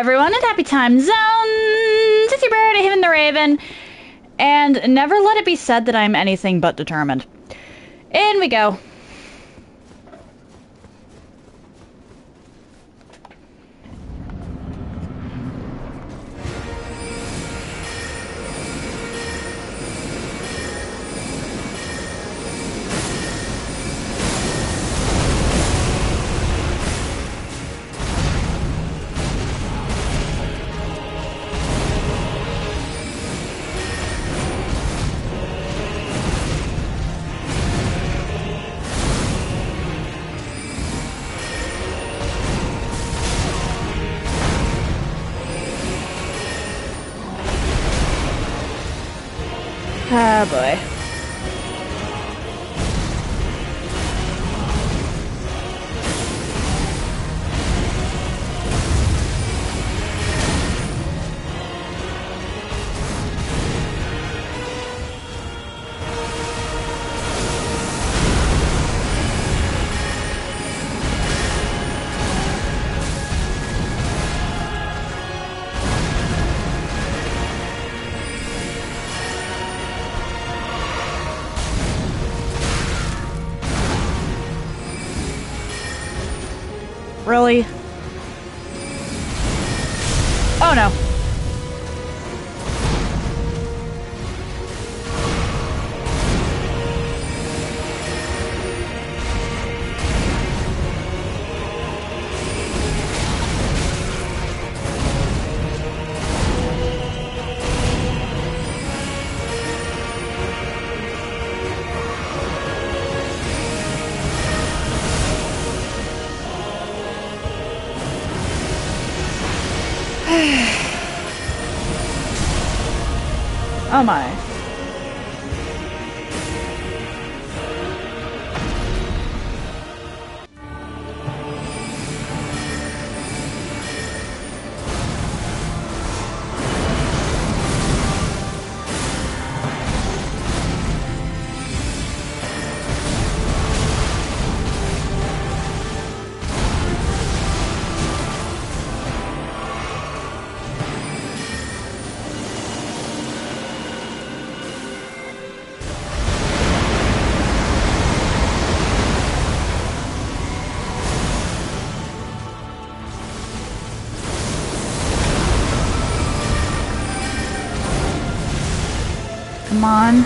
everyone, and happy time zones! It's your bird, Haven the Raven, and never let it be said that I'm anything but determined. In we go. Ah, boy. Really? Oh no. Oh my. Come on.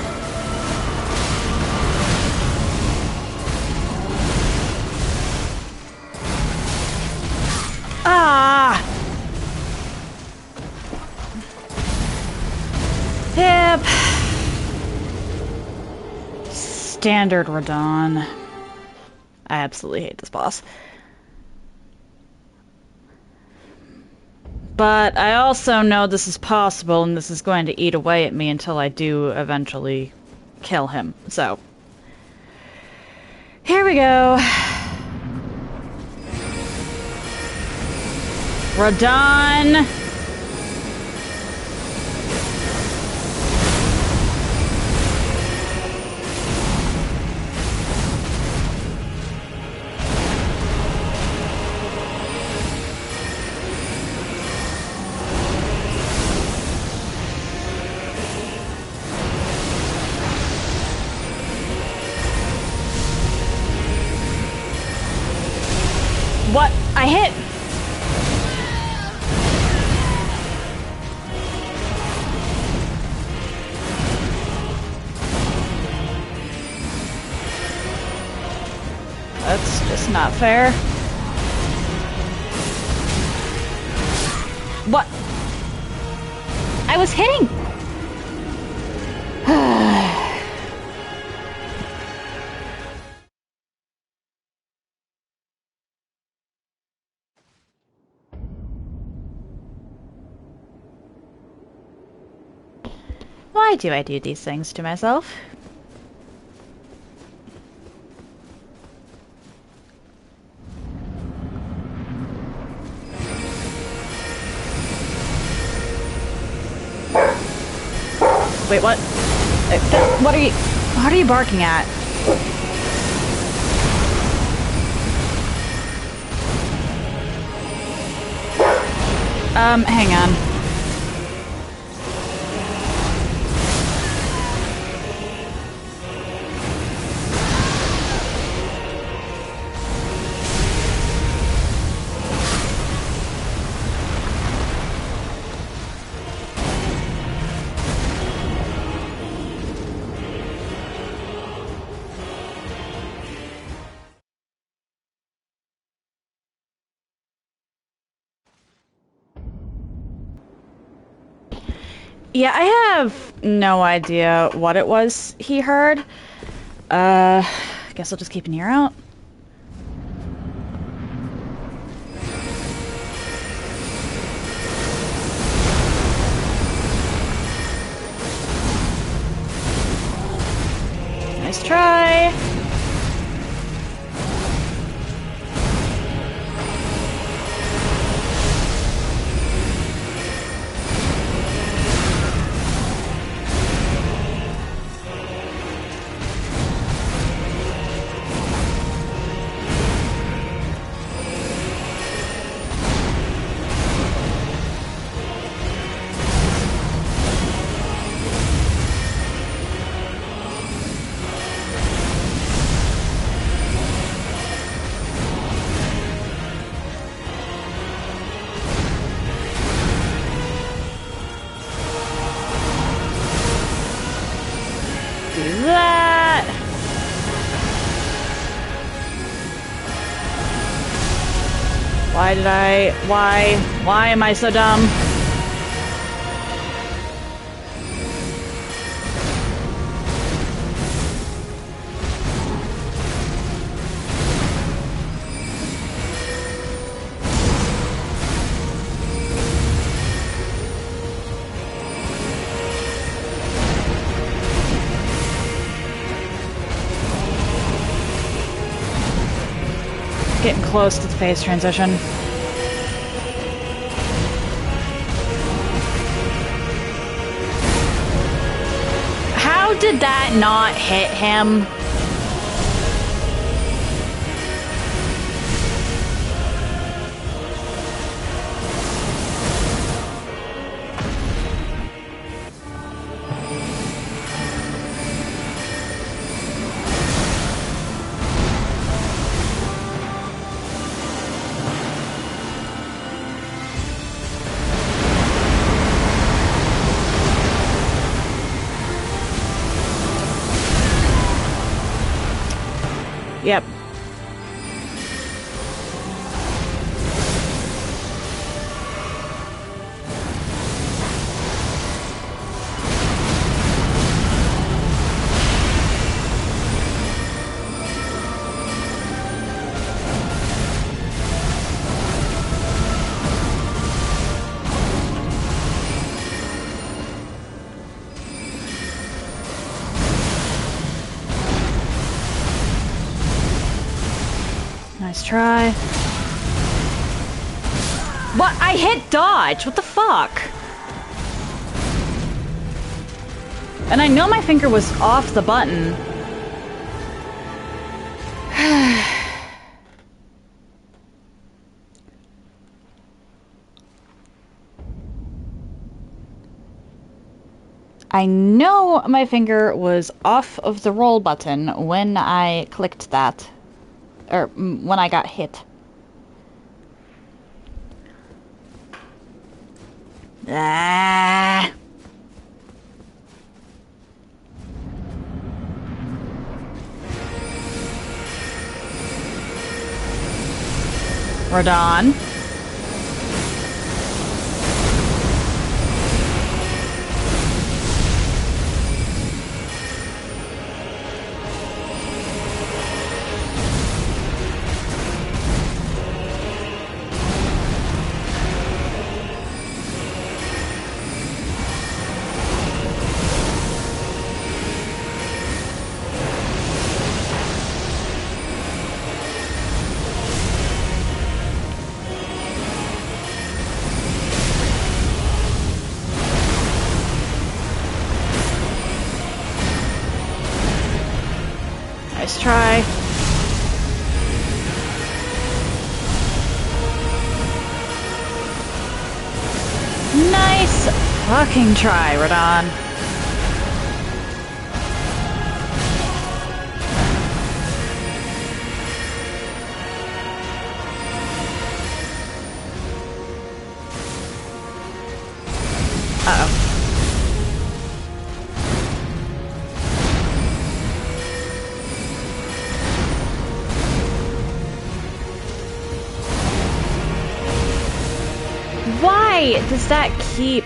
Ah! Yep. Standard Radon. I absolutely hate this boss. But I also know this is possible, and this is going to eat away at me until I do eventually kill him. So, here we go. Radon. What? I hit! That's just not fair. What? I was hitting! Why do I do these things to myself? Wait, what? What are you barking at? Hang on. Yeah, I have no idea what it was he heard. Guess I'll just keep an ear out. Nice try. Why am I so dumb? Getting close to the phase transition. How did that not hit him? Yep. Nice try. What? I hit dodge! What the fuck? And I know my finger was off the button. I know my finger was off of the roll button when I clicked that. Or when I got hit. Ah. We're done. Fucking try, Radon. Uh-oh. Why does that keep...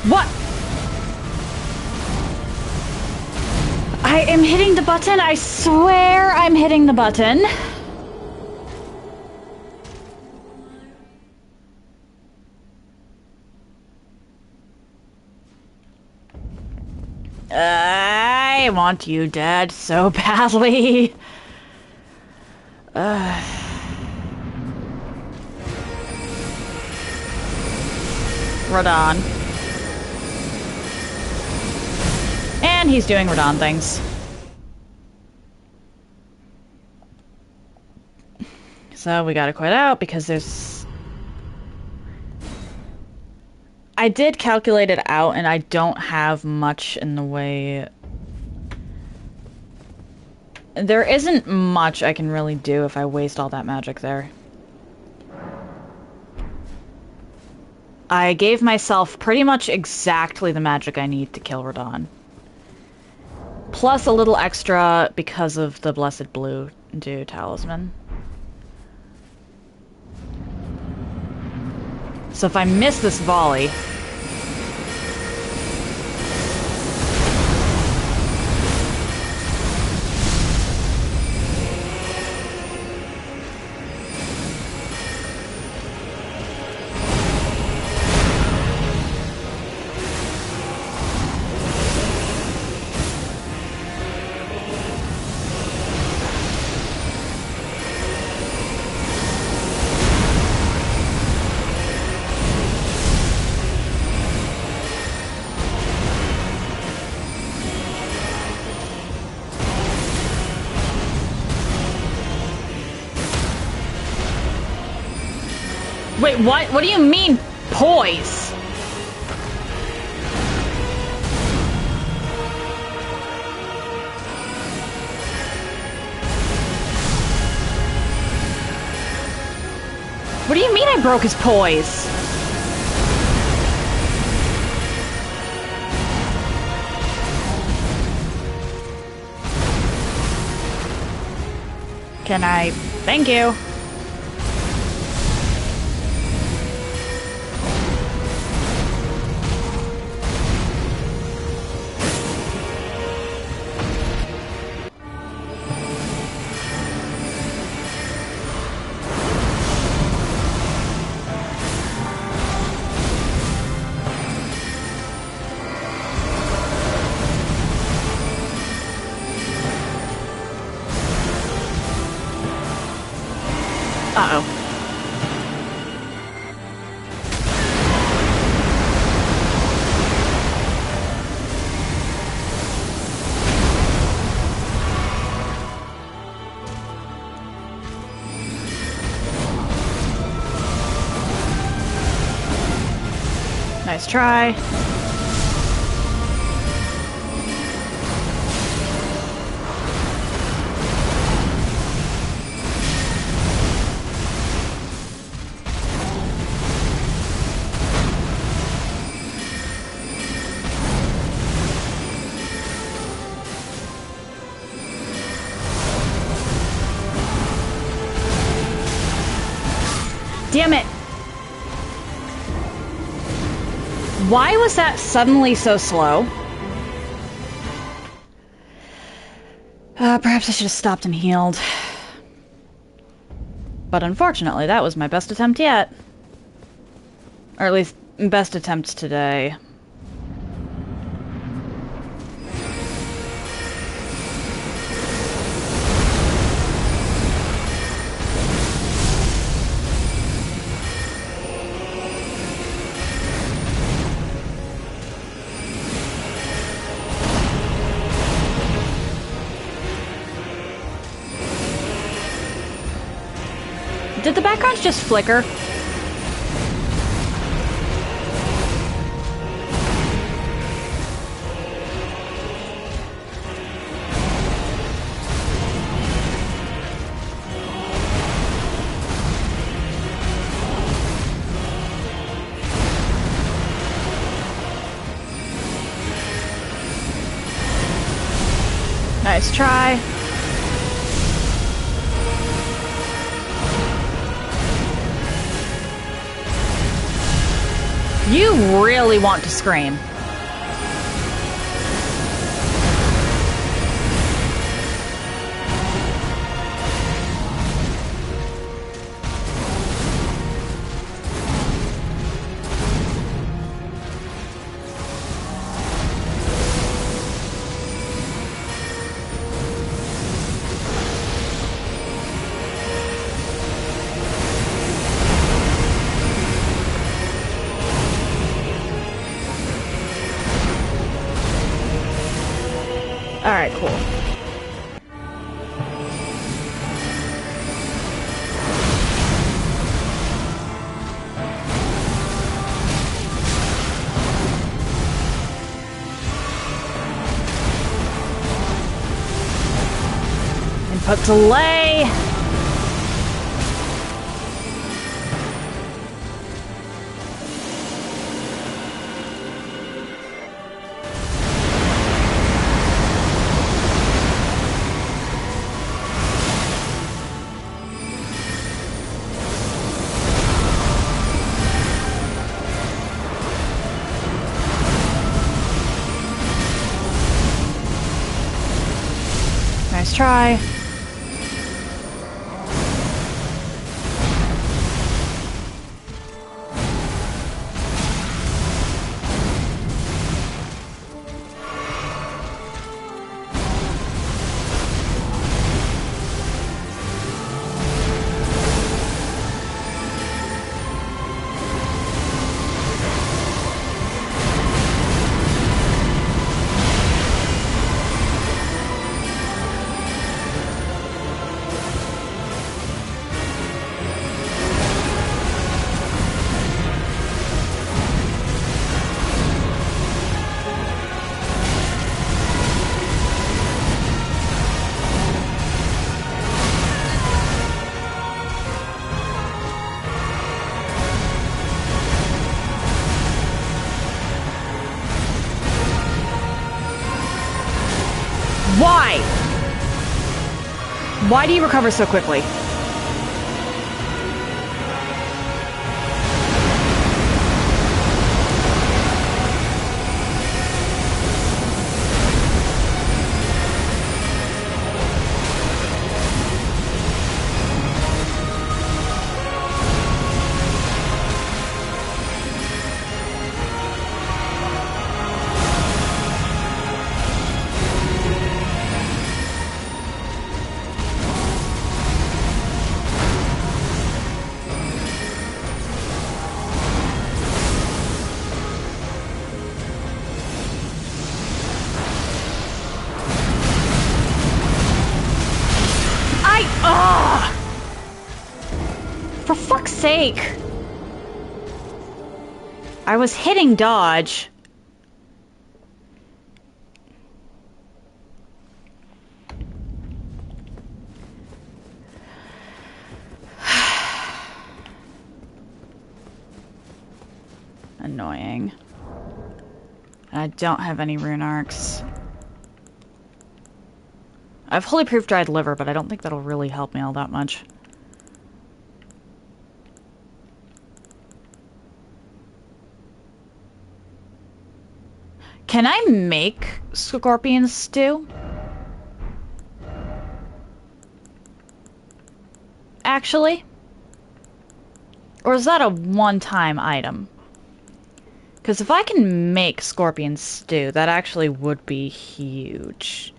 What? I am hitting the button. I swear I'm hitting the button. I want you dead so badly. Radon. And he's doing Radon things. So we gotta quit out because there's... I did calculate it out and I don't have much in the way... There isn't much I can really do if I waste all that magic there. I gave myself pretty much exactly the magic I need to kill Radon. Plus a little extra because of the Blessed Blue Dew Talisman. So if I miss this volley... Wait, what? What do you mean, poise? What do you mean I broke his poise? Can I... Thank you. Uh-oh. Nice try. Damn it! Why was that suddenly so slow? Perhaps I should have stopped and healed. But unfortunately, that was my best attempt yet. Or at least, best attempt today. Did the backgrounds just flicker? Nice try. You really want to scream. Alright, cool. Input delay. Nice try. Why? Why do you recover so quickly? For fuck's sake! I was hitting dodge. Annoying. I don't have any rune arcs. I have Holy Proof Dried Liver, but I don't think that'll really help me all that much. Can I make scorpion stew? actually? Or is that a one-time item? Because if I can make scorpion stew, that actually would be huge.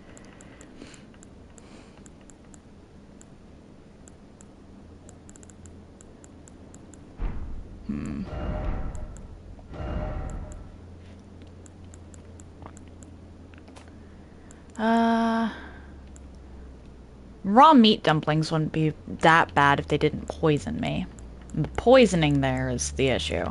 Raw meat dumplings wouldn't be that bad if they didn't poison me. The poisoning there is the issue.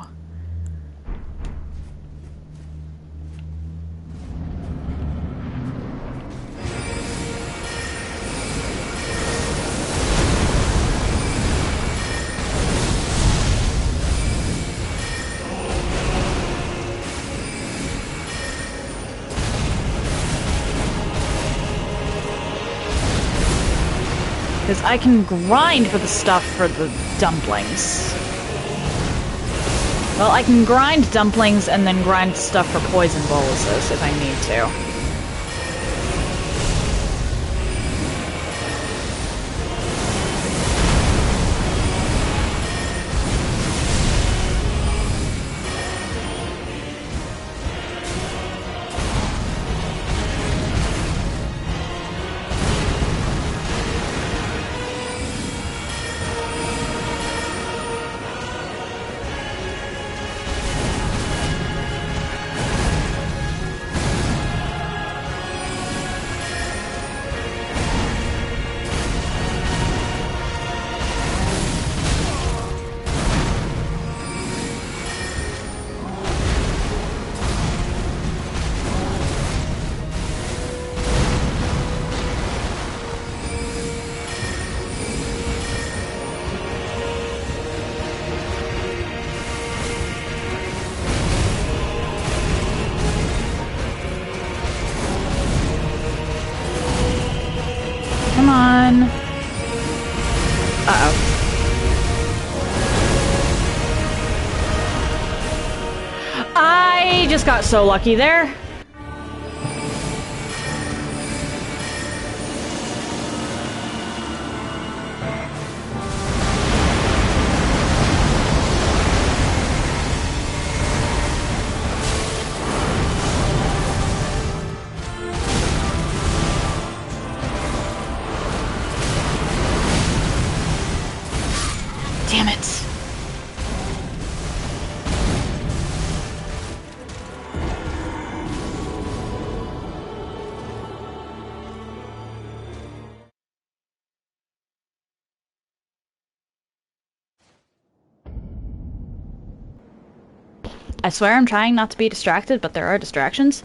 Because I can grind for the stuff for the dumplings. Well, I can grind dumplings and then grind stuff for poison boluses if I need to. Come on. Uh-oh. I just got so lucky there. Damn it. I swear I'm trying not to be distracted, but there are distractions.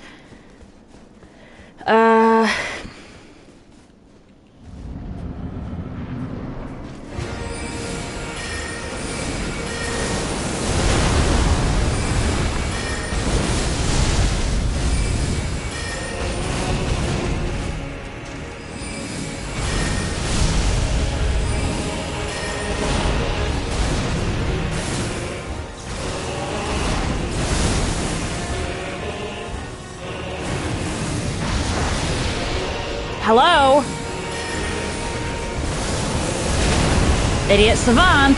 Hello? Idiot savant!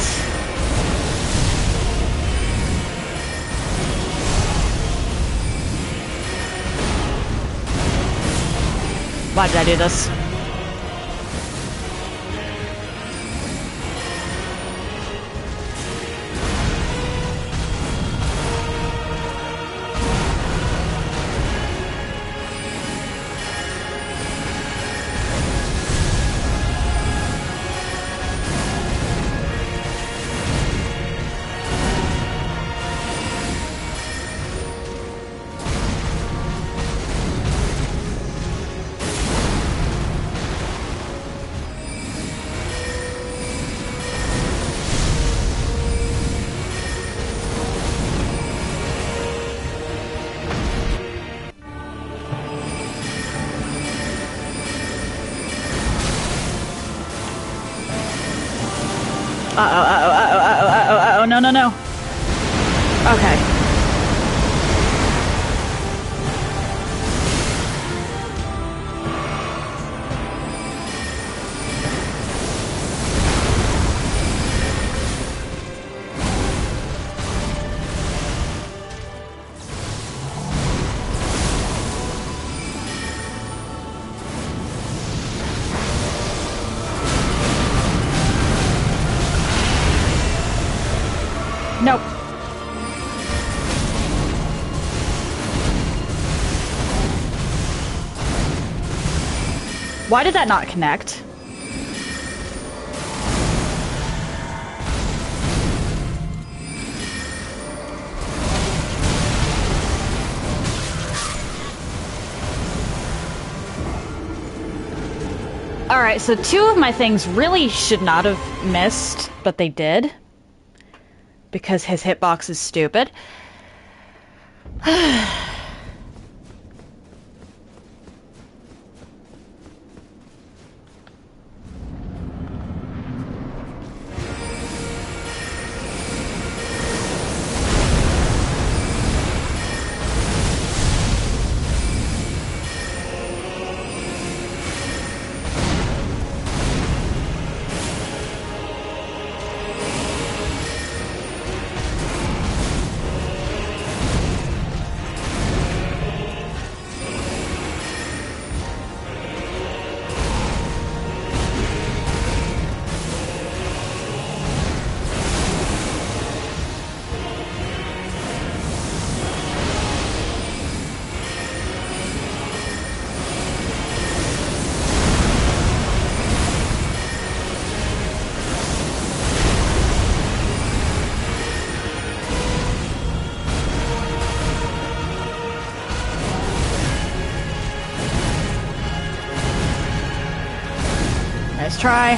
Why did I do this? Uh-oh, no. Okay. Why did that not connect? Alright, so 2 of my things really should not have missed, but they did. Because his hitbox is stupid. Nice try.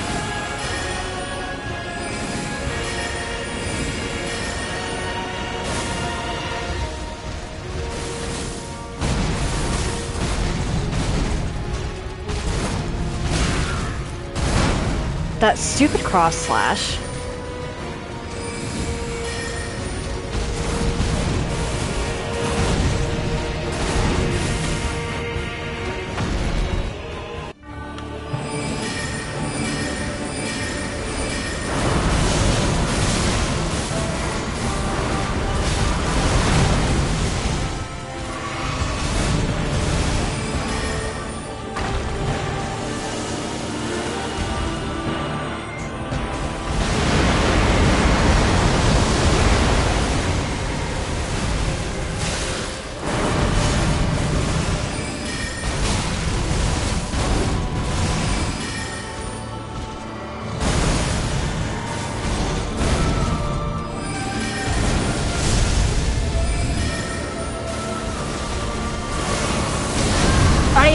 That stupid cross slash.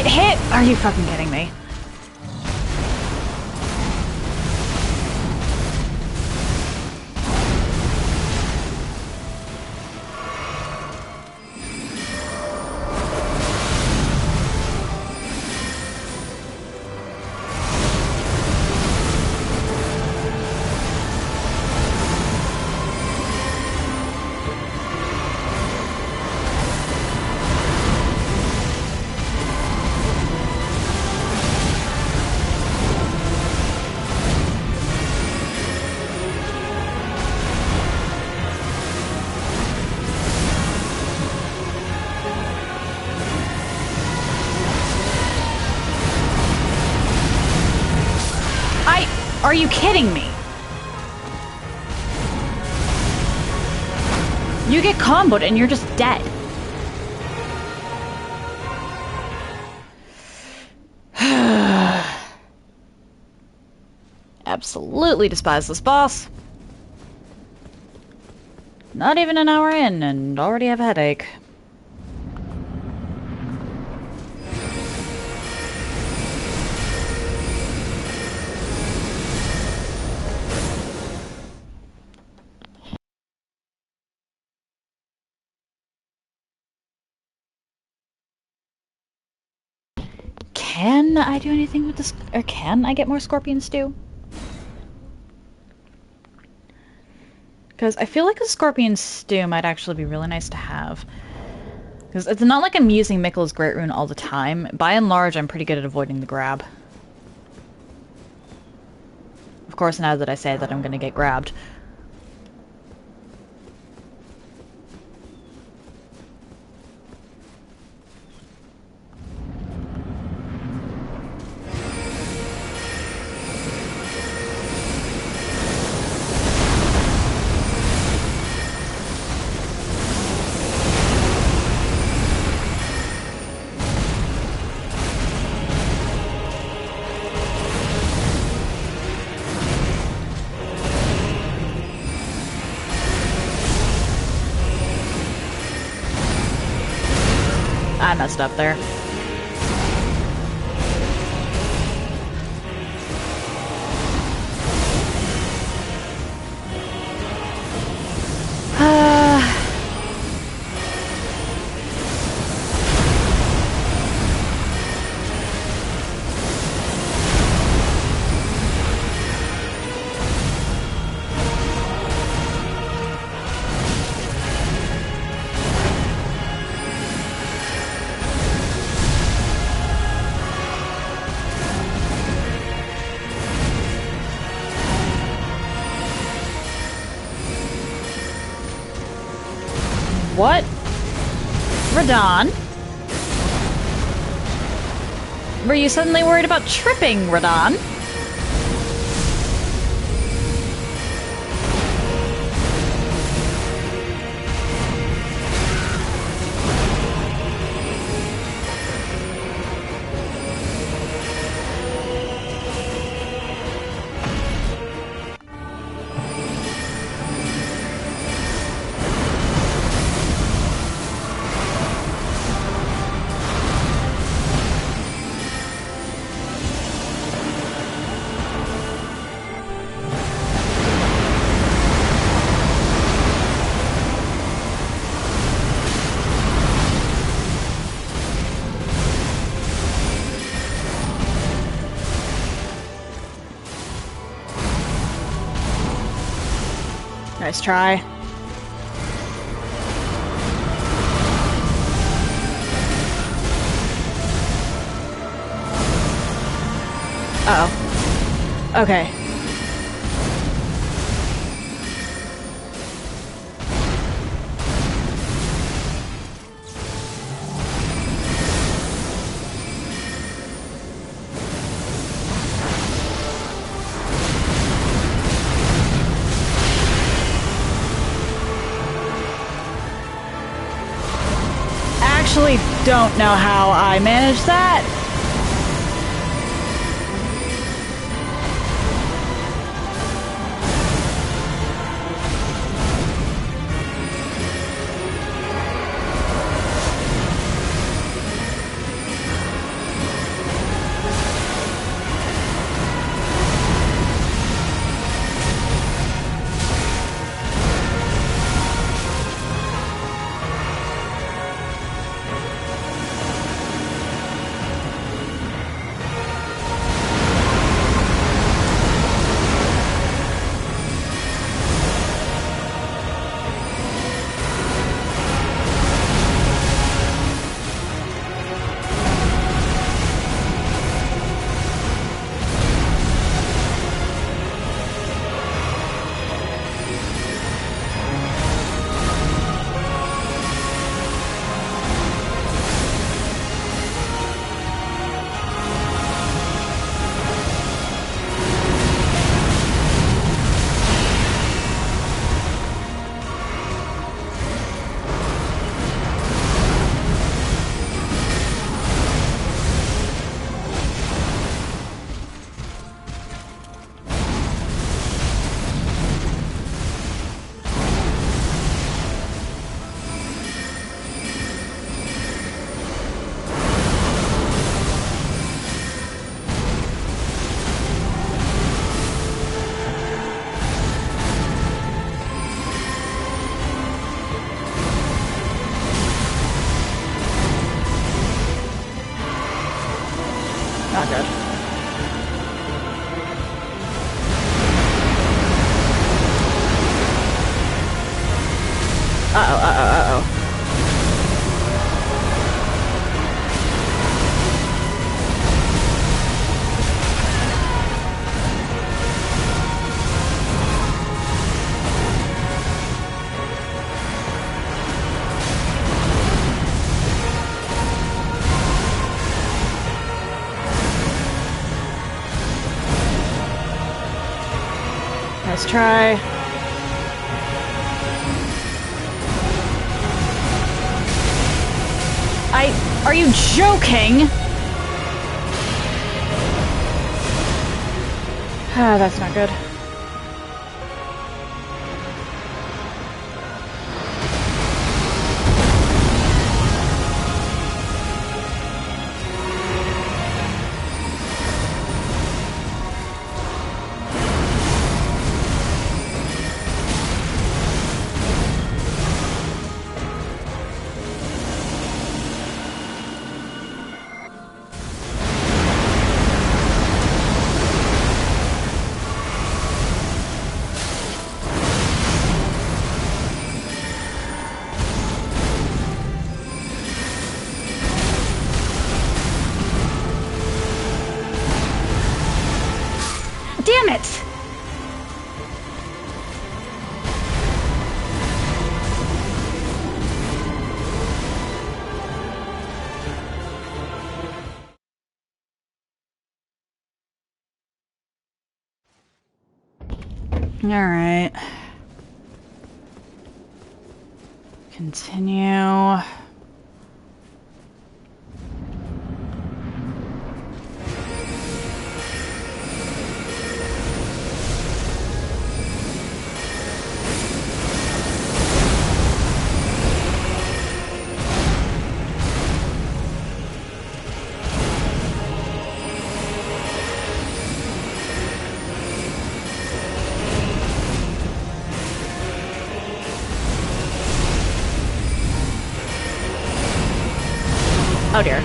Hit! Are you fucking kidding me? Are you kidding me? You get comboed and you're just dead. Absolutely despise this boss. Not even an hour in and already have a headache. Can I do anything with this? Or can I get more scorpion stew? Because I feel like a scorpion stew might actually be really nice to have. Because it's not like I'm using Mikkel's Great Rune all the time. By and large, I'm pretty good at avoiding the grab. Of course, now that I say that, I'm going to get grabbed. I messed up there. What? Radon? Were you suddenly worried about tripping, Radon? Nice try. Uh-oh. Okay. Actually don't know how I managed that. Not good. Uh-oh, uh-oh, uh-oh. Nice try. Are you joking? Ah, that's not good. Alright. Continue. Oh dear.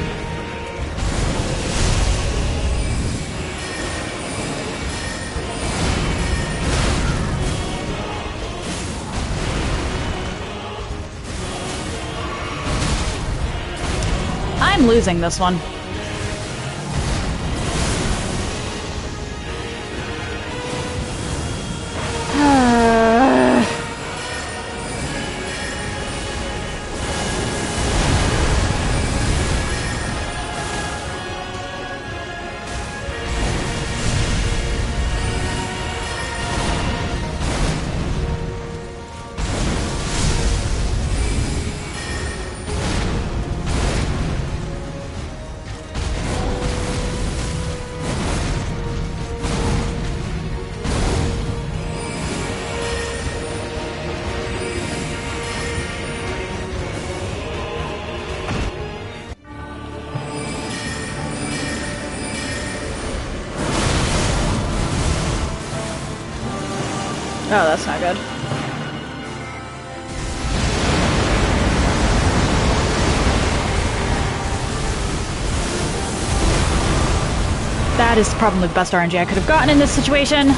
I'm losing this one. Oh, that's not good. That is probably the best RNG I could have gotten in this situation.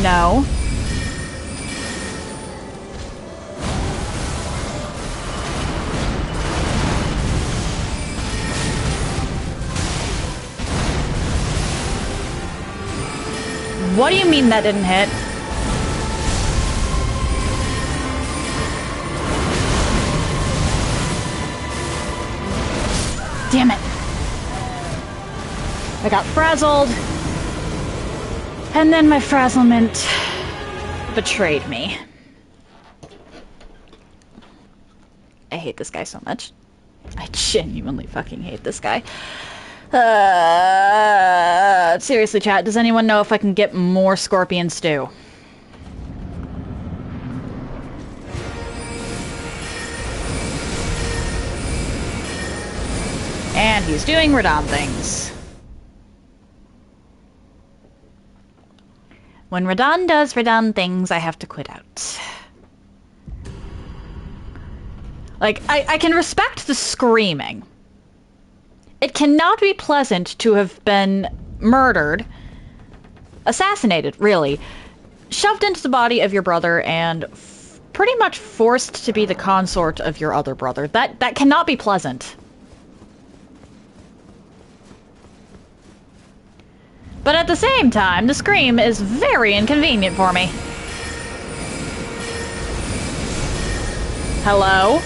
No. What do you mean that didn't hit? Damn it. I got frazzled. And then my frazzlement betrayed me. I hate this guy so much. I genuinely fucking hate this guy. Seriously, chat, does anyone know if I can get more scorpion stew? And he's doing Radon things. When Radon does Radon things, I have to quit out. Like, I can respect the screaming. It cannot be pleasant to have been murdered, assassinated, really, shoved into the body of your brother and pretty much forced to be the consort of your other brother. That cannot be pleasant. But at the same time, the scream is very inconvenient for me. Hello?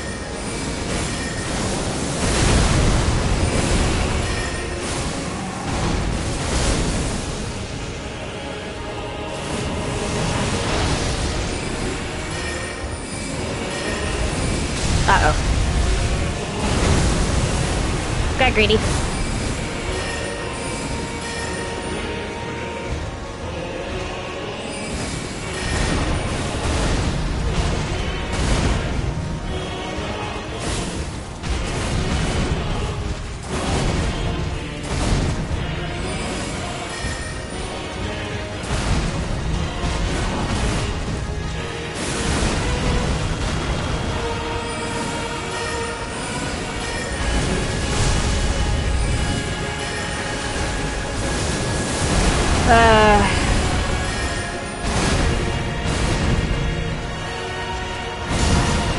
Uh-oh. Got greedy.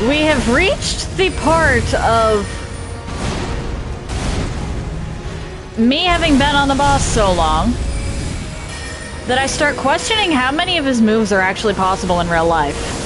We have reached the part of me having been on the boss so long that I start questioning how many of his moves are actually possible in real life.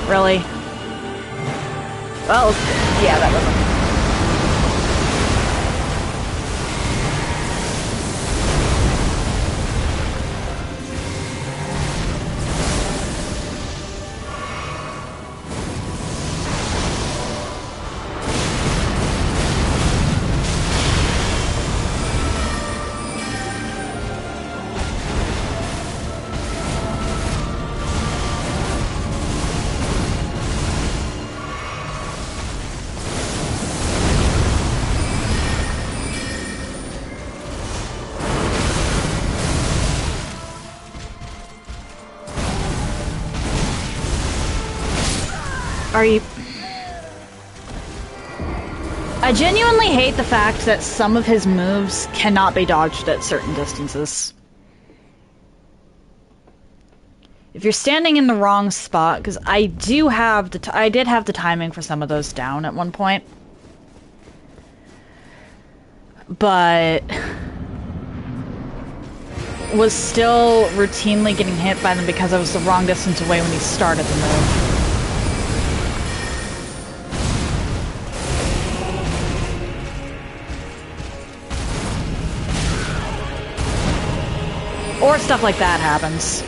Really? Well, yeah, that doesn't... Are you... I genuinely hate the fact that some of his moves cannot be dodged at certain distances. If you're standing in the wrong spot, because I do have the... I did have the timing for some of those down at one point. But... was still routinely getting hit by them because I was the wrong distance away when he started the move. Or stuff like that happens.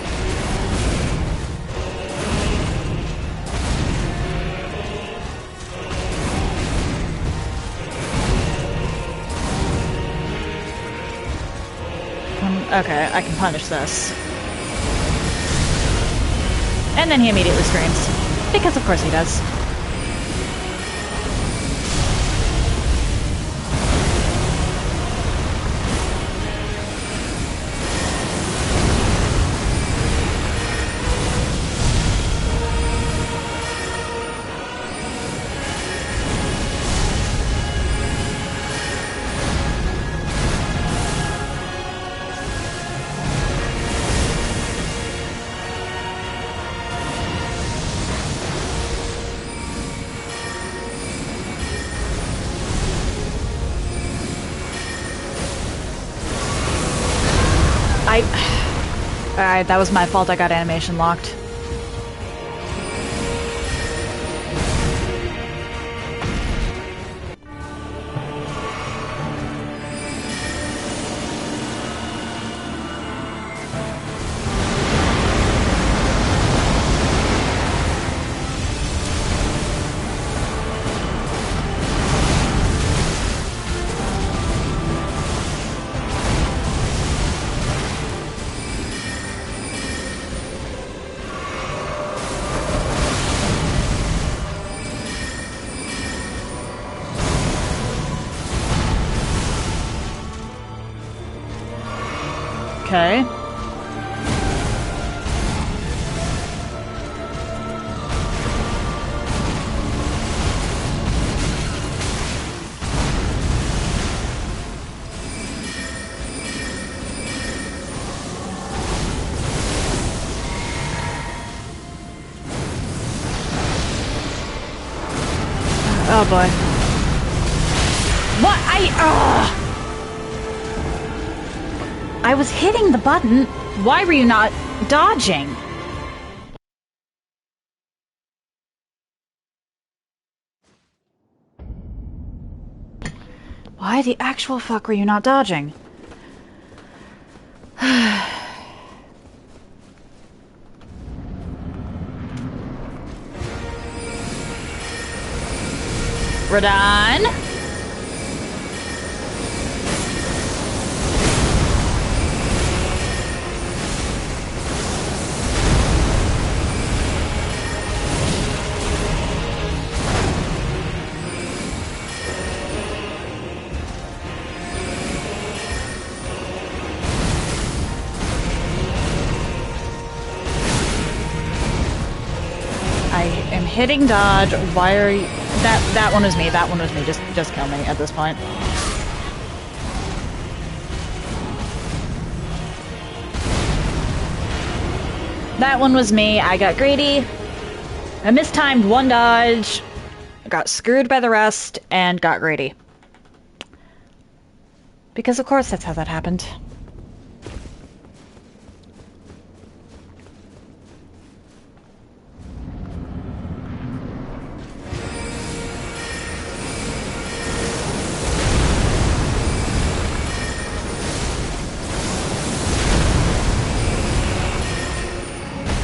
Okay, I can punish this. And then he immediately screams. Because of course he does. Alright, that was my fault. I got animation locked. Okay. Oh boy. What? I was hitting the button. Why were you not dodging? Why the actual fuck were you not dodging? Radon? hitting dodge. Why are you... That one was me. That one was me. Just kill me at this point. That one was me. I got greedy. I mistimed one dodge. Got screwed by the rest and got greedy. Because of course that's how that happened.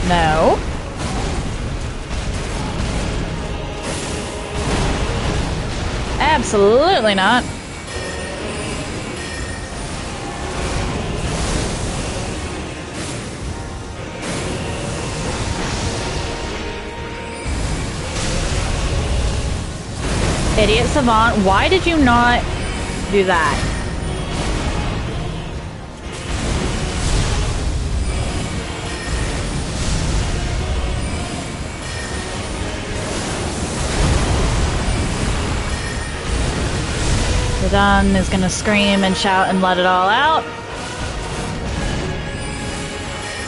No. Absolutely not. Idiot Savant, why did you not do that? Zidane is gonna scream and shout and let it all out.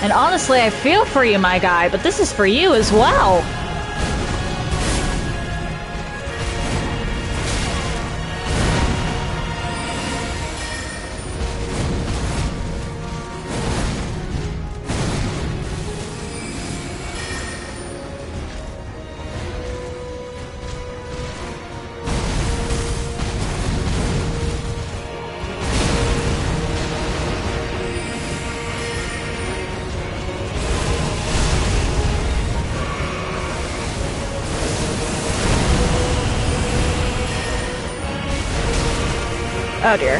And honestly, I feel for you, my guy, but this is for you as well. Oh dear.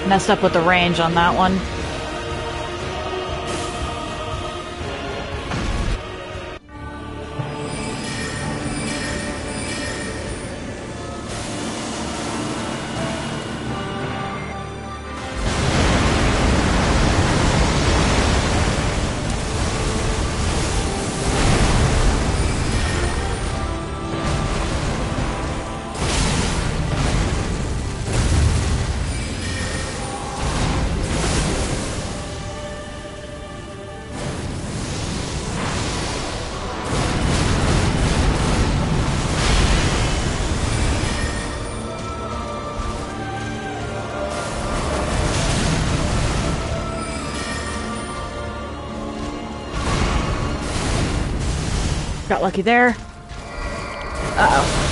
Messed up with the range on that one. Got lucky there. Uh-oh.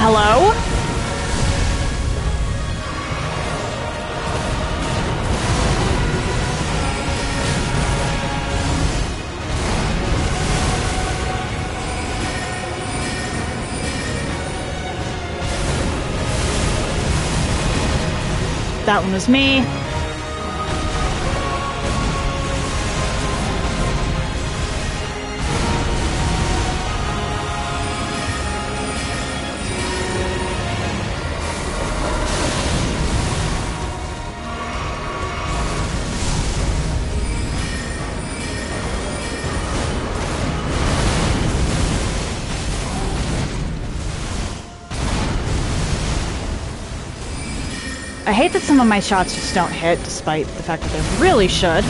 Hello? That one was me. I hate that some of my shots just don't hit, despite the fact that they really should.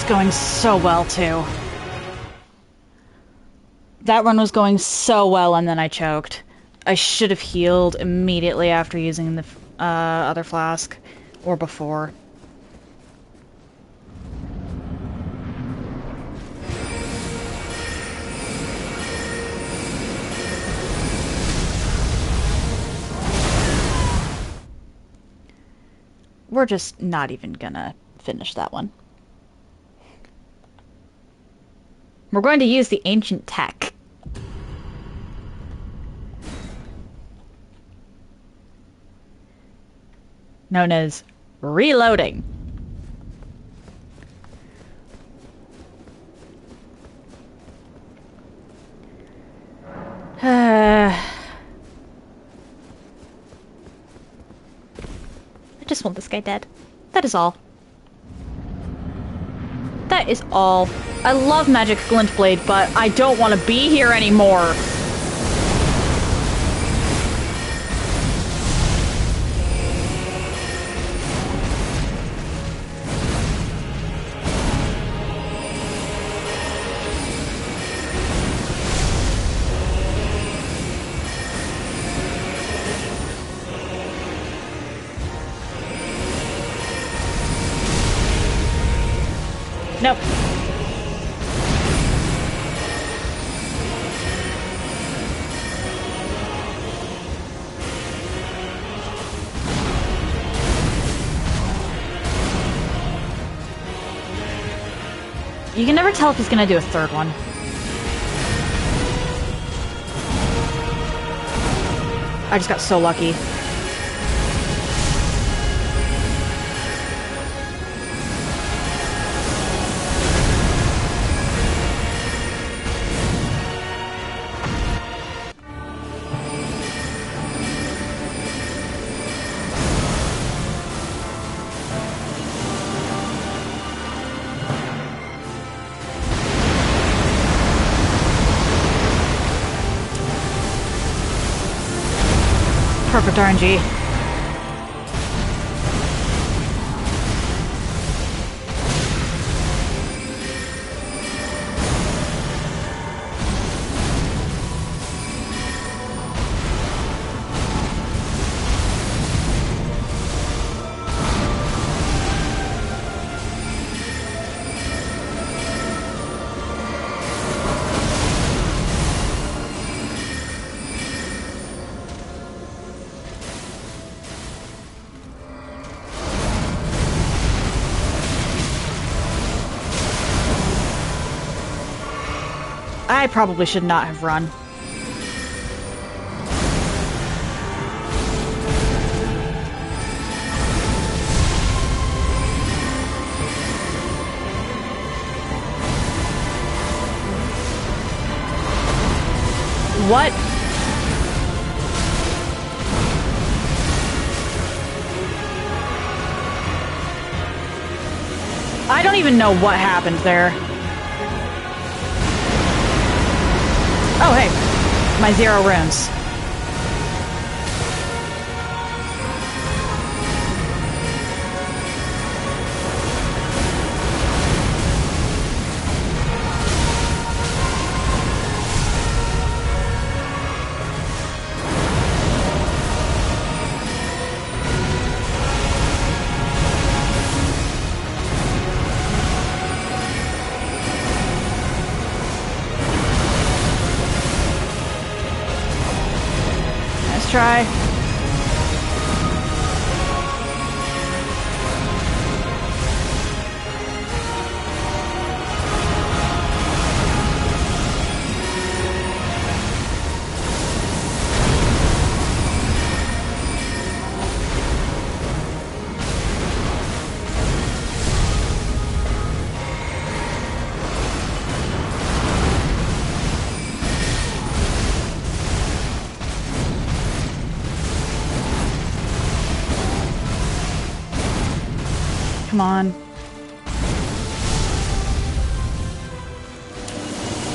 Going so well too. That run was going so well and then I choked. I should have healed immediately after using the other flask, or before. We're just not even gonna finish that one. We're going to use the ancient tech. Known as reloading. I just want this guy dead. That is all. That is all. I love Magic Glintblade, but I don't want to be here anymore. Nope. You can never tell if he's gonna do a third one. I just got so lucky. Perfect RNG. I probably should not have run. What? I don't even know what happened there. Oh, hey, my 0 runes. Let's try. Come on.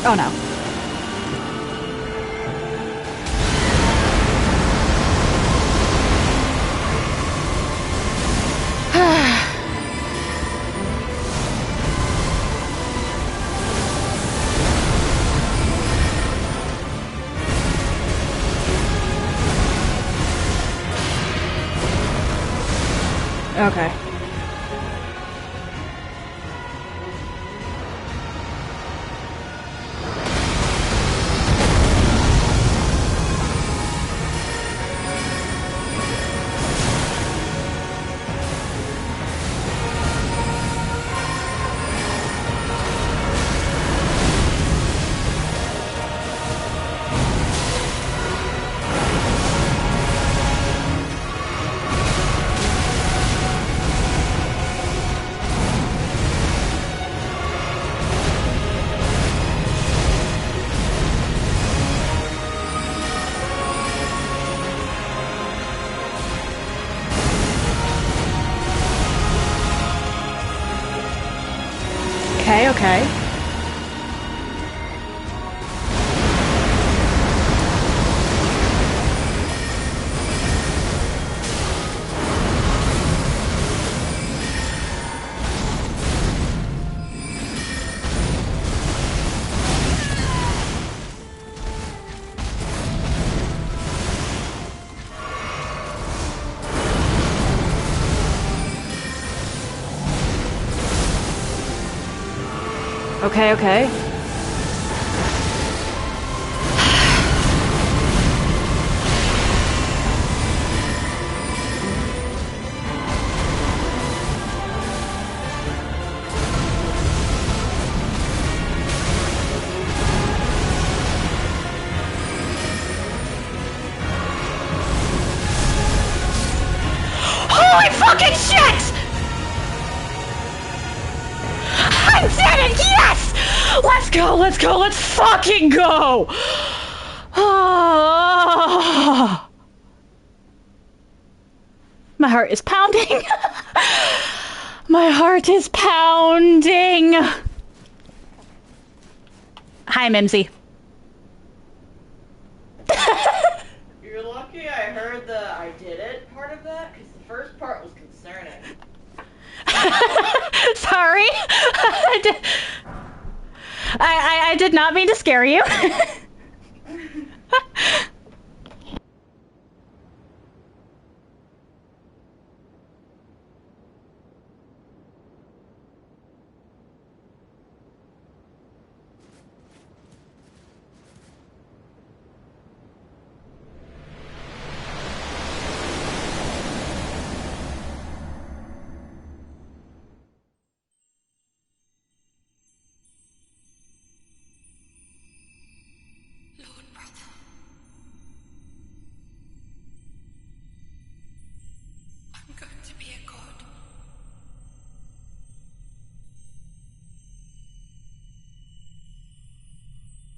Oh no. Okay. Okay, okay. Okay, okay. Holy fucking shit! I did it! Yes! Let's go, let's go, let's fucking go! Oh. My heart is pounding. My heart is pounding. Hi, Mimsy. You're lucky I heard the I did it part of that, because the first part was concerning. Sorry. I did not mean to scare you.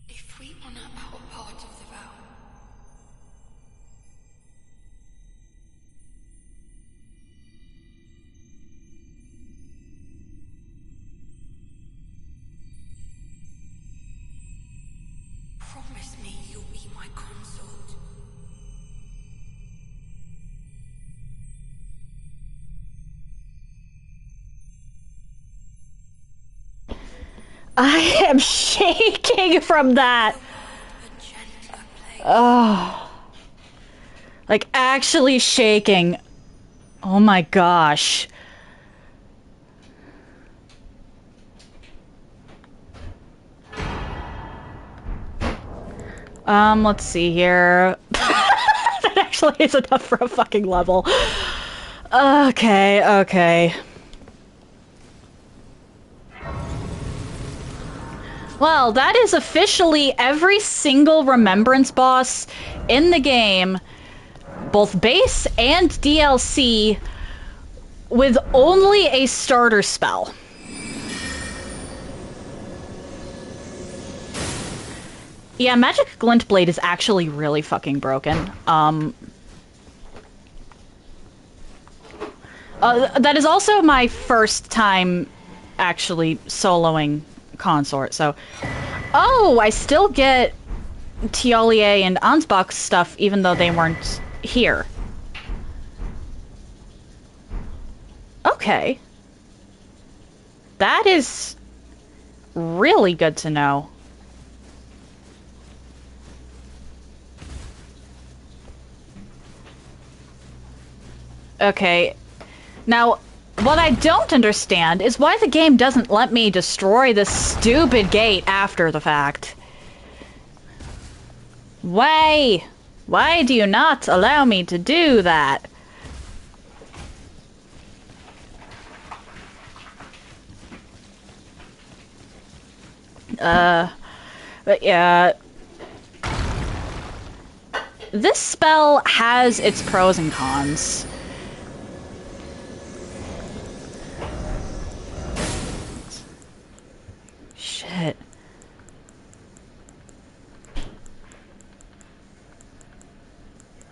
If we honor our part of the vow, promise me you'll be my consort. I am shaking from that. Oh. Like, actually shaking. Oh my gosh. Let's see here. That actually is enough for a fucking level. Okay, okay. Well, that is officially every single Remembrance boss in the game, both base and DLC, with only a starter spell. Yeah, Magic Glintblade is actually really fucking broken. That is also my first time actually soloing Consort, so... Oh, I still get Tiolier and Ansbach's stuff even though they weren't here. Okay. That is really good to know. Okay. Now, what I don't understand is why the game doesn't let me destroy this stupid gate after the fact. Why? Why do you not allow me to do that? But yeah. This spell has its pros and cons. Shit.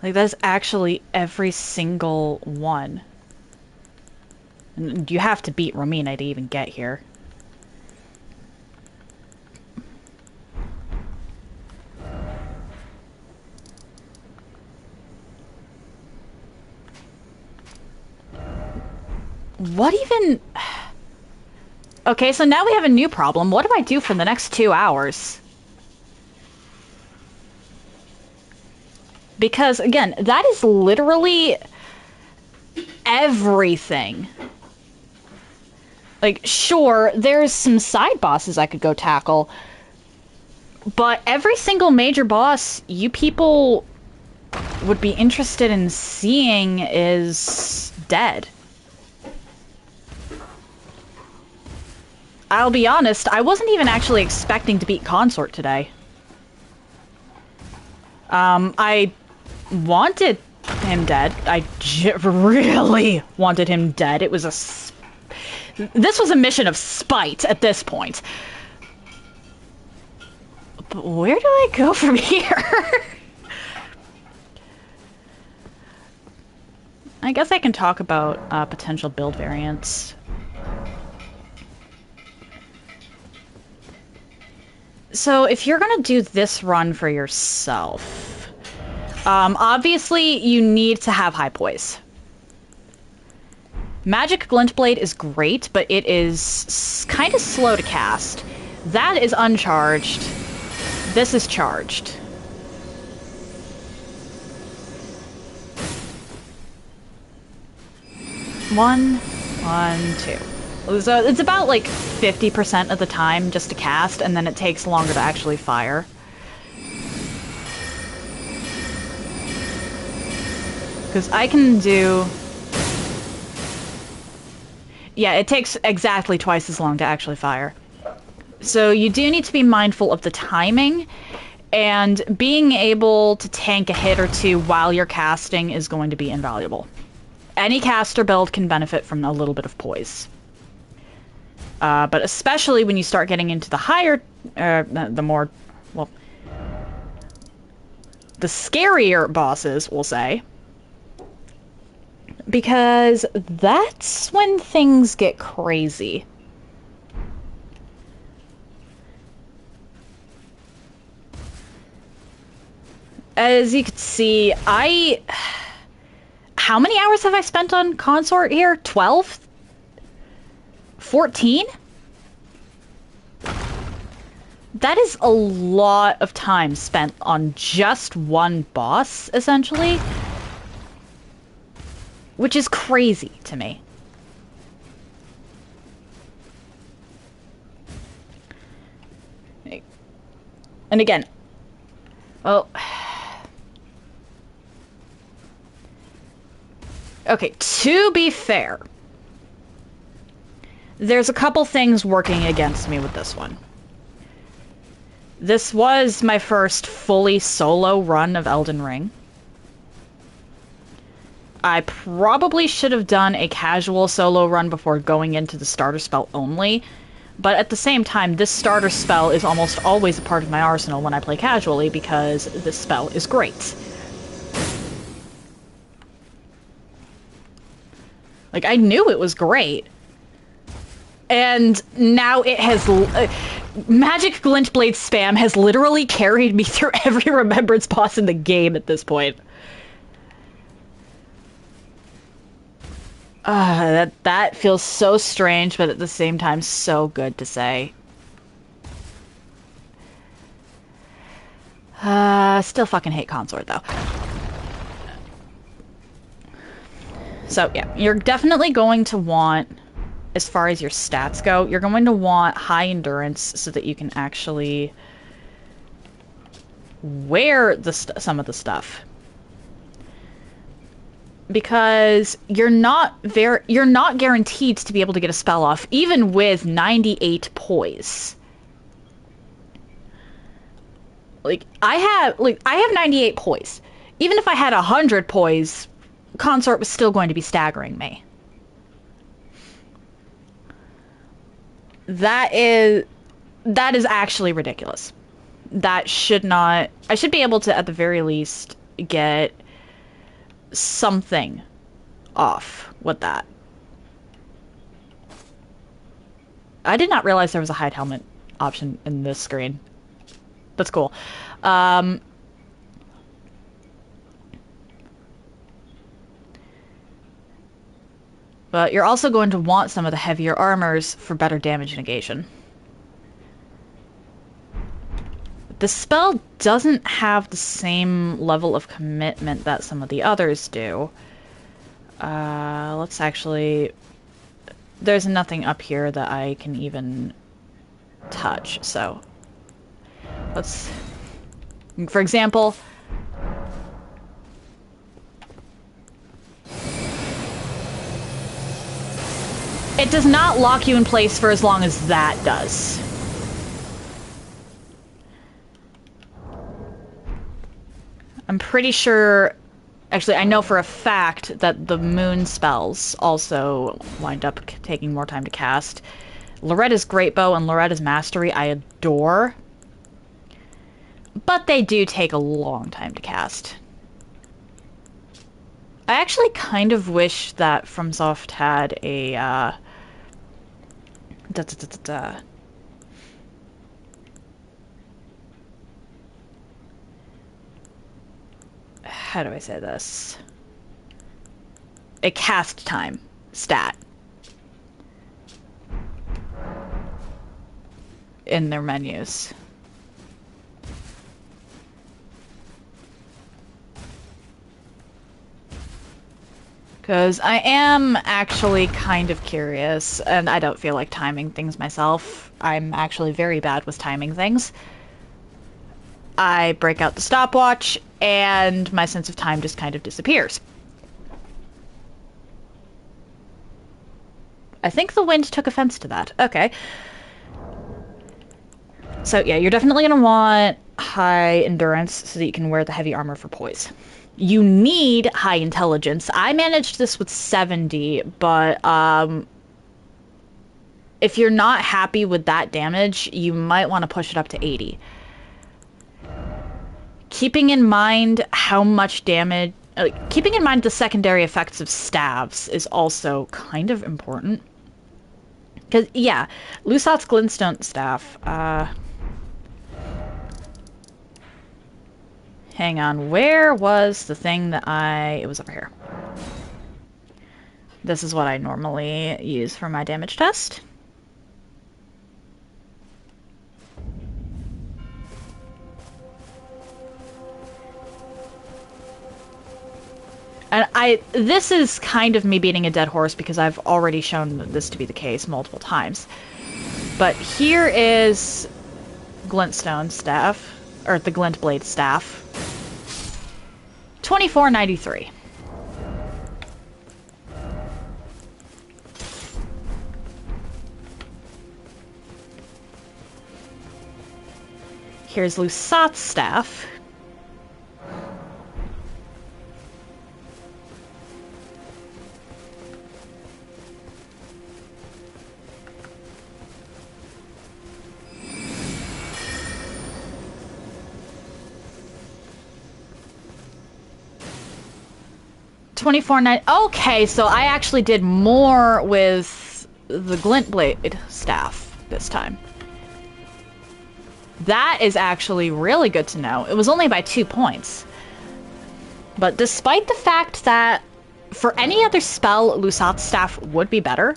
Like, that's actually every single one. And you have to beat Romina to even get here. What even... Okay, so now we have a new problem. What do I do for the next 2 hours? Because, again, that is literally everything. Like, sure, there's some side bosses I could go tackle, but every single major boss you people would be interested in seeing is dead. I'll be honest, I wasn't even actually expecting to beat Consort today. I wanted him dead. I really wanted him dead. It was this was a mission of spite at this point. But where do I go from here? I guess I can talk about potential build variants. So if you're gonna do this run for yourself, obviously you need to have high poise. Magic Glintblade is great, but it is kind of slow to cast. That is uncharged. This is charged. One, two. So it's about like 50% of the time just to cast, and then it takes longer to actually fire. Because I can do... Yeah, it takes exactly twice as long to actually fire. So you do need to be mindful of the timing, and being able to tank a hit or two while you're casting is going to be invaluable. Any caster build can benefit from a little bit of poise. But especially when you start getting into the higher, the more, well, the scarier bosses, we'll say. Because that's when things get crazy. As you can see, how many hours have I spent on Consort here? 12? 14? That is a lot of time spent on just one boss, essentially. Which is crazy to me. And again, well... Okay, to be fair, there's a couple things working against me with this one. This was my first fully solo run of Elden Ring. I probably should have done a casual solo run before going into the starter spell only, but at the same time, this starter spell is almost always a part of my arsenal when I play casually because this spell is great. Like, I knew it was great. And now it has... Magic Glintblade spam has literally carried me through every remembrance boss in the game at this point. That feels so strange, but at the same time, so good to say. Still fucking hate Consort, though. So, yeah, you're definitely going to want, as far as your stats go, you're going to want high endurance so that you can actually wear some of the stuff. Because you're not guaranteed to be able to get a spell off, even with 98 poise. I have 98 poise. Even if I had 100 poise, Consort was still going to be staggering me. That is actually ridiculous. That should not... I should be able to, at the very least, get something off with that. I did not realize there was a hide helmet option in this screen. That's cool. But you're also going to want some of the heavier armors for better damage negation. The spell doesn't have the same level of commitment that some of the others do. Let's actually... There's nothing up here that I can even touch, so... Let's... For example... It does not lock you in place for as long as that does. I'm pretty sure... Actually, I know for a fact that the moon spells also wind up taking more time to cast. Loretta's Greatbow and Loretta's Mastery I adore. But they do take a long time to cast. I actually kind of wish that FromSoft had a... How do I say this? A cast time stat in their menus. Because I am actually kind of curious, and I don't feel like timing things myself. I'm actually very bad with timing things. I break out the stopwatch, and my sense of time just kind of disappears. I think the wind took offense to that. Okay. So yeah, you're definitely going to want high endurance so that you can wear the heavy armor for poise. You need high intelligence. I managed this with 70, but if you're not happy with that damage, you might want to push it up to 80. Keeping in mind how much damage... keeping in mind the secondary effects of staves is also kind of important. Because, yeah, Lusat's Glintstone Staff... Hang on, where was the thing that it was over here. This is what I normally use for my damage test. And this is kind of me beating a dead horse because I've already shown this to be the case multiple times. But here is Glintstone Staff, or the Glintblade Staff. 2493. Here's Lusat's staff. $24.9. Okay, so I actually did more with the Glintblade staff this time. That is actually really good to know. It was only by 2 points. But despite the fact that for any other spell, Lusat's staff would be better.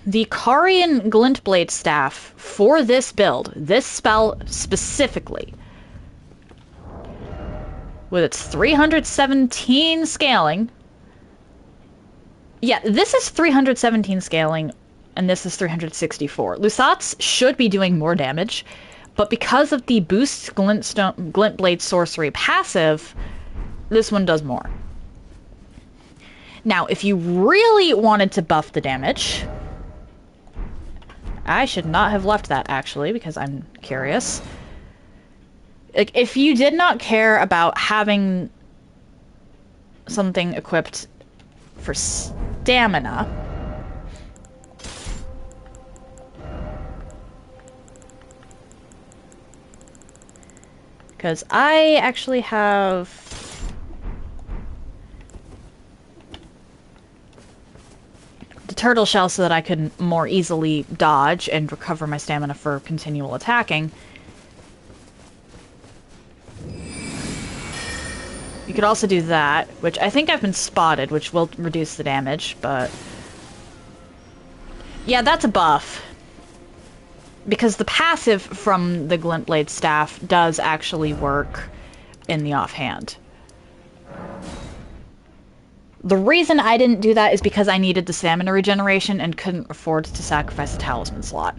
The Carian Glintblade staff for this build, this spell specifically, with its 317 scaling. Yeah, this is 317 scaling, and this is 364. Lusat's should be doing more damage, but because of the boost Glintblade sorcery passive, this one does more. Now, if you really wanted to buff the damage, I should not have left that, actually, because I'm curious. Like, if you did not care about having something equipped for stamina, because I actually have the turtle shell so that I could more easily dodge and recover my stamina for continual attacking. You could also do that, which I think I've been spotted, which will reduce the damage, but... yeah, that's a buff. Because the passive from the Glintblade staff does actually work in the offhand. The reason I didn't do that is because I needed the stamina regeneration and couldn't afford to sacrifice a talisman slot.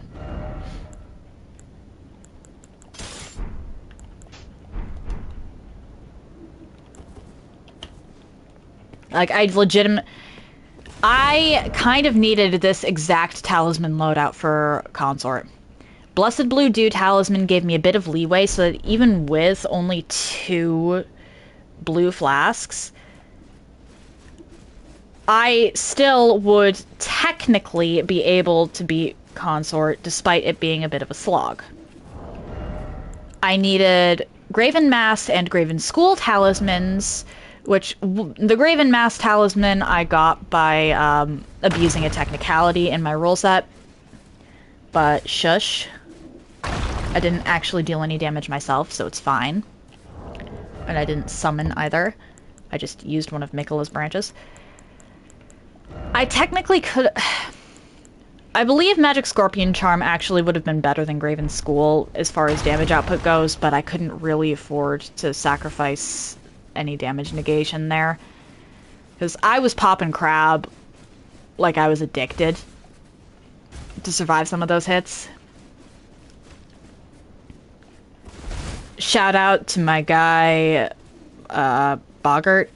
Like, I kind of needed this exact talisman loadout for Consort. Blessed Blue Dew talisman gave me a bit of leeway, so that even with only 2 blue flasks, I still would technically be able to beat Consort, despite it being a bit of a slog. I needed Graven Mass and Graven School talismans, which the Graven Mass talisman I got by abusing a technicality in my rule set. But shush. I didn't actually deal any damage myself, so it's fine. And I didn't summon either. I just used one of Mikola's branches. I technically could... I believe Magic Scorpion Charm actually would have been better than Graven School as far as damage output goes, but I couldn't really afford to sacrifice any damage negation there. Because I was popping crab like I was addicted to survive some of those hits. Shout out to my guy, Boggart.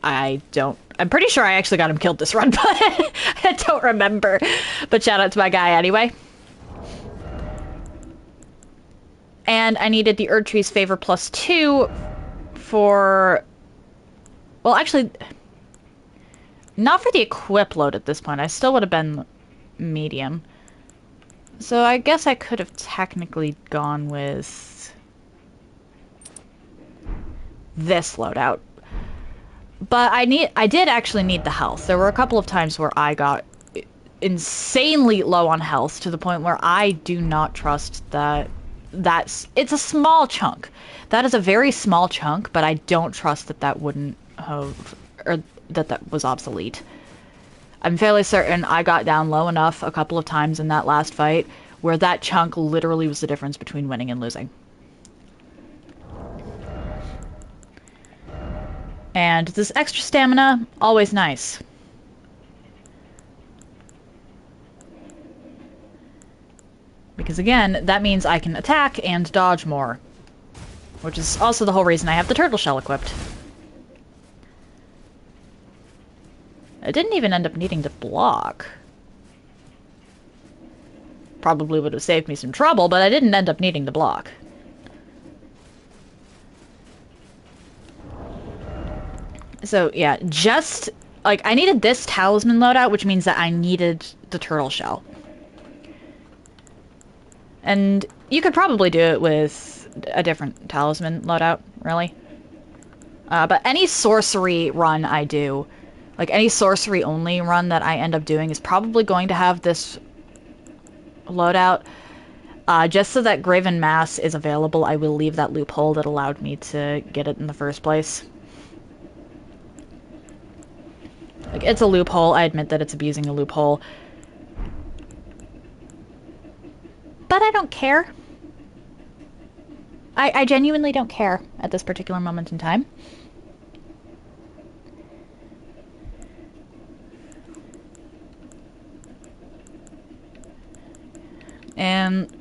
I'm pretty sure I actually got him killed this run, but I don't remember. But shout out to my guy anyway. And I needed the Erdtree's Favor +2 for... well, actually, not for the equip load at this point. I still would have been medium. So I guess I could have technically gone with this loadout. But I did actually need the health. There were a couple of times where I got insanely low on health to the point where I do not trust that it's a small chunk. That is a very small chunk, but I don't trust that that wouldn't have, or that was obsolete. I'm fairly certain I got down low enough a couple of times in that last fight where that chunk literally was the difference between winning and losing. And this extra stamina, always nice. Because again, that means I can attack and dodge more. Which is also the whole reason I have the turtle shell equipped. I didn't even end up needing to block. Probably would have saved me some trouble, but I didn't end up needing the block. So, yeah, just... Like, I needed this talisman loadout, which means that I needed the turtle shell. And you could probably do it with a different talisman loadout, really. But any sorcery run I do, like any sorcery only run that I end up doing, is probably going to have this loadout. Just so that Graven Mass is available, I will leave that loophole that allowed me to get it in the first place. Like, it's a loophole. I admit that it's abusing a loophole. But I don't care. I genuinely don't care at this particular moment in time. And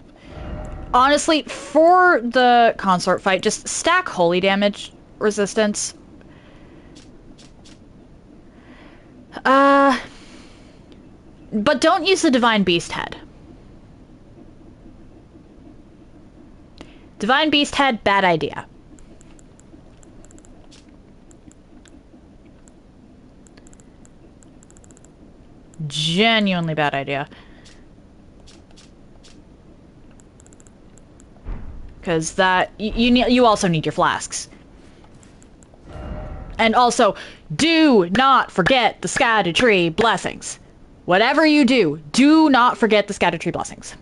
honestly, for the consort fight, just stack holy damage resistance. But don't use the Divine Beast Head. Divine Beast Head, bad idea. Genuinely bad idea. Because that... You also need your flasks. And also, do not forget the Scattered Tree Blessings. Whatever you do, do not forget the Scattered Tree Blessings.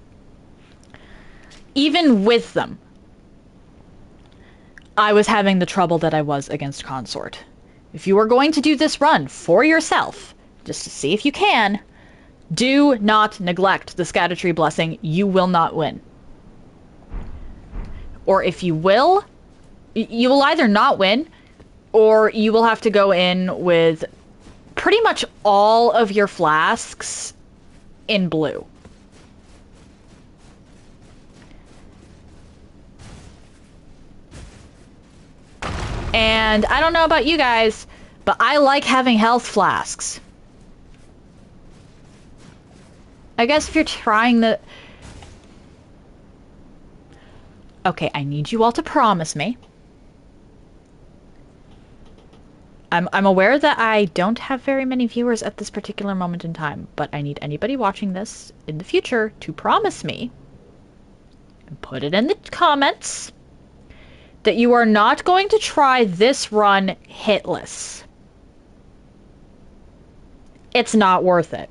Even with them, I was having the trouble that I was against Consort. If you are going to do this run for yourself, just to see if you can, do not neglect the Scattered Tree Blessing. You will not win. Or if you will, you will either not win, or you will have to go in with pretty much all of your flasks in blue. And I don't know about you guys, but I like having health flasks. I guess if you're trying the... Okay, I need you all to promise me. I'm aware that I don't have very many viewers at this particular moment in time, but I need anybody watching this in the future to promise me, and put it in the comments, that you are not going to try this run hitless. It's not worth it.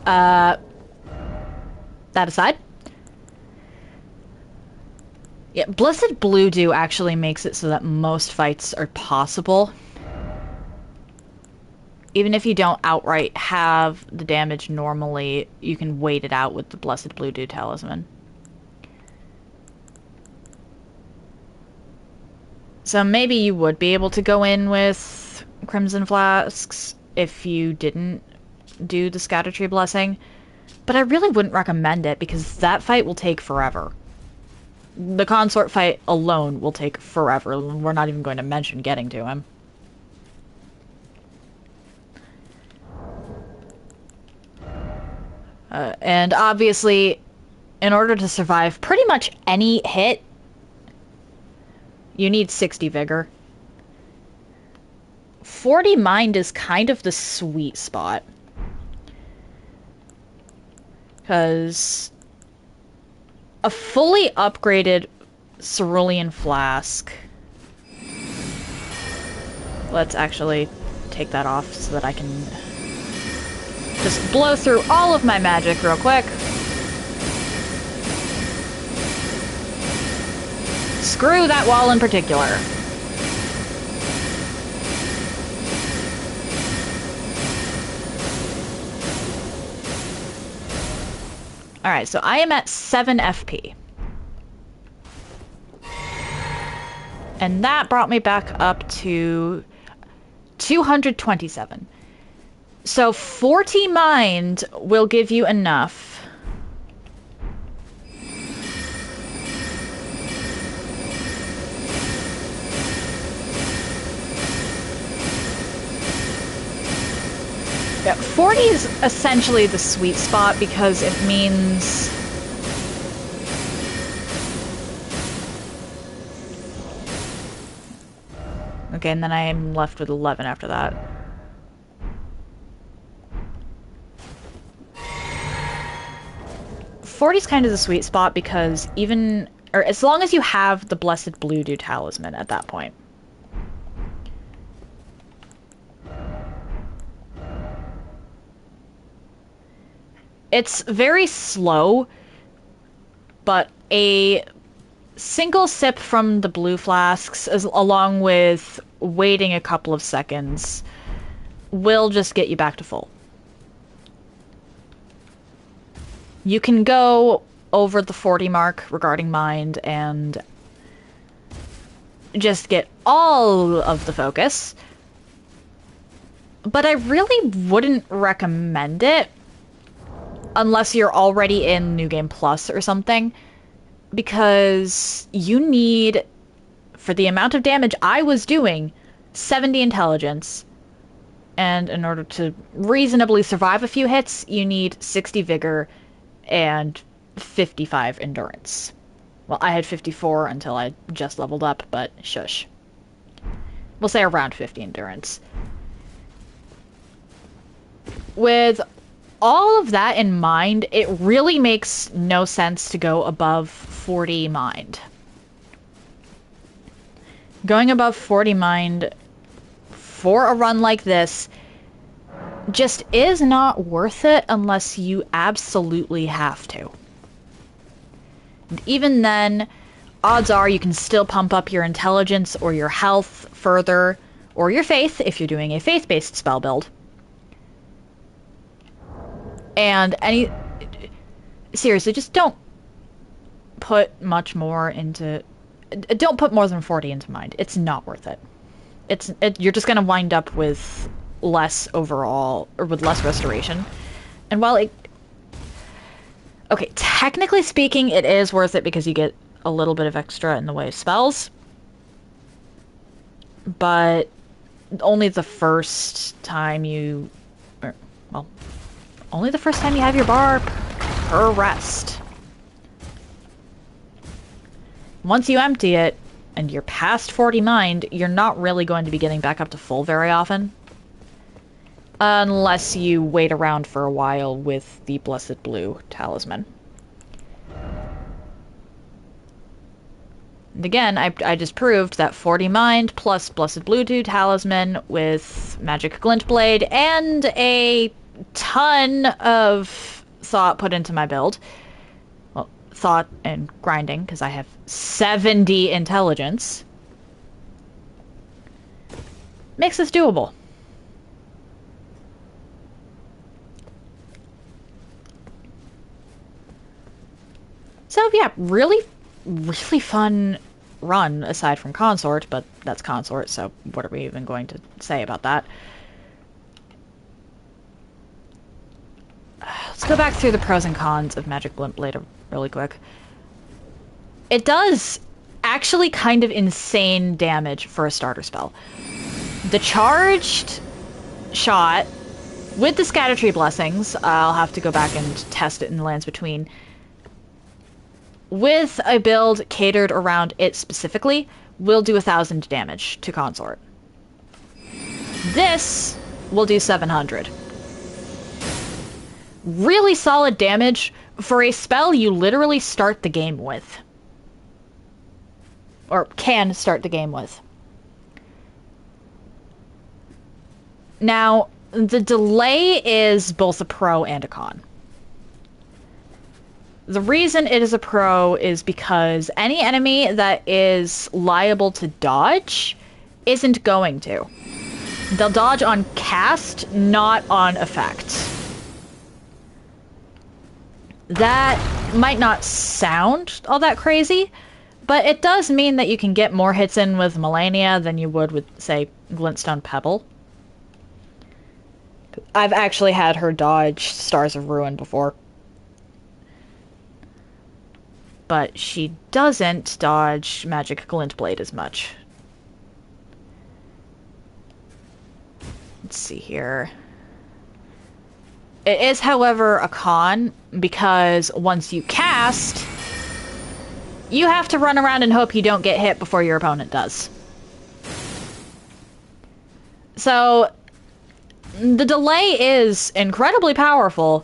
That aside, yeah, Blessed Blue Dew actually makes it so that most fights are possible. Even if you don't outright have the damage normally, you can wait it out with the Blessed Blue Dew Talisman. So maybe you would be able to go in with Crimson Flasks if you didn't do the Scatter Tree Blessing, but I really wouldn't recommend it because that fight will take forever. The consort fight alone will take forever. We're not even going to mention getting to him. And obviously, in order to survive pretty much any hit, you need 60 vigor. 40 mind is kind of the sweet spot. Because a fully upgraded cerulean flask... Let's actually take that off so that I can just blow through all of my magic real quick. Screw that wall in particular. Alright, so I am at 7 FP. And that brought me back up to 227. So 40 mind will give you enough. Yeah, 40 is essentially the sweet spot because it means... Okay, and then I'm left with 11 after that. Forty's kind of the sweet spot because or as long as you have the Blessed Blue Dew Talisman at that point. It's very slow, but a single sip from the blue flasks, along with waiting a couple of seconds, will just get you back to full. You can go over the 40 mark regarding mind and just get all of the focus, but I really wouldn't recommend it unless you're already in New Game Plus or something, because you need, for the amount of damage I was doing, 70 intelligence, and in order to reasonably survive a few hits, you need 60 vigor and 55 endurance. Well, I had 54 until I just leveled up, but shush. We'll say around 50 endurance. With all of that in mind, it really makes no sense to go above 40 mind. Going above 40 mind for a run like this just is not worth it unless you absolutely have to. And even then, odds are you can still pump up your intelligence or your health further, or your faith if you're doing a faith-based spell build. And seriously, just don't put much more into... Don't put more than 40 into mind. It's not worth it. You're just going to wind up with less overall, or with less restoration. And while okay, technically speaking, it is worth it because you get a little bit of extra in the way of spells. But only the first time you... only the first time you have your bar per rest. Once you empty it, and you're past 40 mind, you're not really going to be getting back up to full very often. Unless you wait around for a while with the Blessed Blue Talisman. And again, I just proved that 40 mind plus Blessed Blue Dew Talisman with Magic Glintblade and a ton of thought put into my build. Well, thought and grinding, because I have 70 intelligence. Makes this doable. So yeah, really fun run aside from Consort, but that's Consort, so what are we even going to say about that? Let's go back through the pros and cons of Magic Glintblade really quick. It does actually kind of insane damage for a starter spell. The charged shot with the Scattertree Blessings, I'll have to go back and test it in the lands between, with a build catered around it specifically, will do 1,000 damage to Consort. This will do 700. Really solid damage for a spell you literally start the game with. Or can start the game with. Now, the delay is both a pro and a con. The reason it is a pro is because any enemy that is liable to dodge isn't going to. They'll dodge on cast, not on effect. That might not sound all that crazy, but it does mean that you can get more hits in with Melania than you would with, say, Glintstone Pebble. I've actually had her dodge Stars of Ruin before. But she doesn't dodge Magic Glintblade as much. Let's see here. It is, however, a con, because once you cast, you have to run around and hope you don't get hit before your opponent does. So, the delay is incredibly powerful,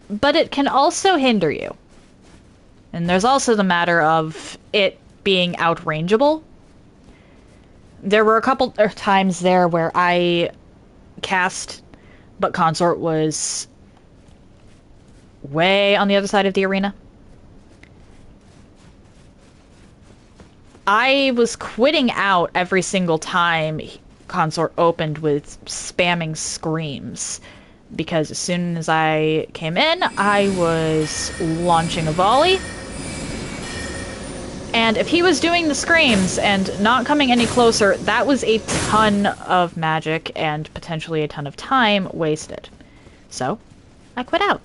but it can also hinder you. And there's also the matter of it being outrangeable. There were a couple of times there where I cast, but Consort was way on the other side of the arena. I was quitting out every single time Consort opened with spamming screams, because as soon as I came in, I was launching a volley. And if he was doing the screams and not coming any closer, that was a ton of magic and potentially a ton of time wasted. So, I quit out.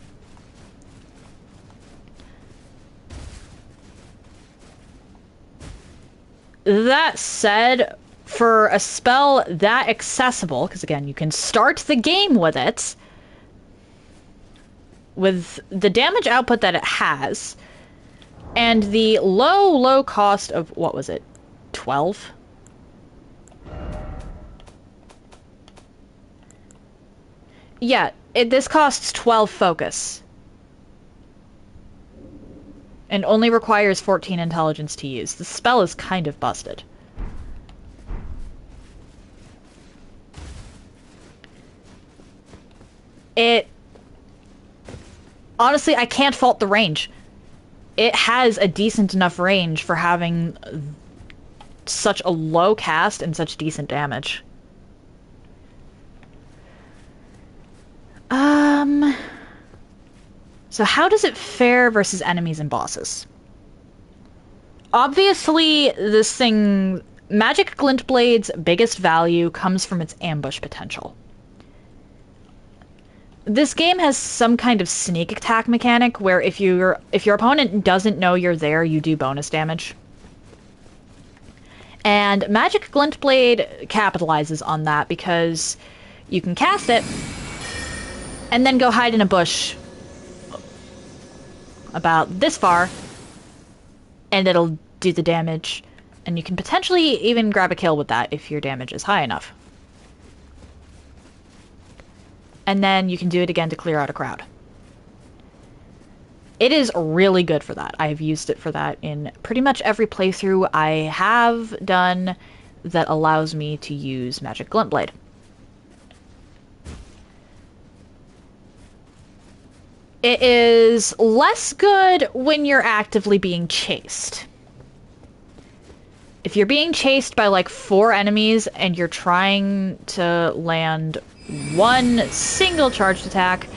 That said, for a spell that accessible, because again, you can start the game with it, with the damage output that it has, and the low cost of, what was it, 12? Yeah, this costs 12 focus. And only requires 14 intelligence to use. The spell is kind of busted. Honestly, I can't fault the range. It has a decent enough range for having such a low cast and such decent damage. So how does it fare versus enemies and bosses? Obviously, this thing, Magic Glintblade's biggest value comes from its ambush potential. This game has some kind of sneak attack mechanic where if your opponent doesn't know you're there, you do bonus damage. And Magic Glintblade capitalizes on that because you can cast it and then go hide in a bush about this far, and it'll do the damage, and you can potentially even grab a kill with that if your damage is high enough. And then you can do it again to clear out a crowd. It is really good for that. I've used it for that in pretty much every playthrough I have done that allows me to use Magic Glintblade. It is less good when you're actively being chased. If you're being chased by like 4 enemies and you're trying to land one single charged attack,